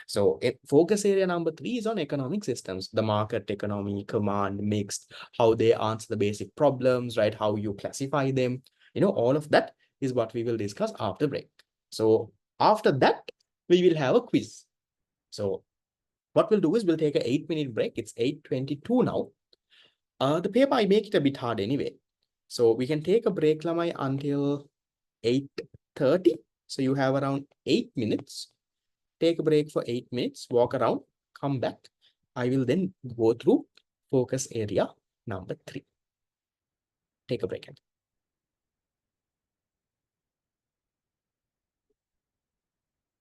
So focus area number 3 is on economic systems, the market economy, command, mixed, how they answer the basic problems, right? How you classify them, all of that is what we will discuss after break. So after that, we will have a quiz. So what we'll do is we'll take an 8-minute break. It's 8:22 now. The paper, I make it a bit hard anyway. So we can take a break, Lamai, until 8:30. So you have around 8 minutes. Take a break for 8 minutes, walk around, come back. I will then go through focus area number 3. Take a break.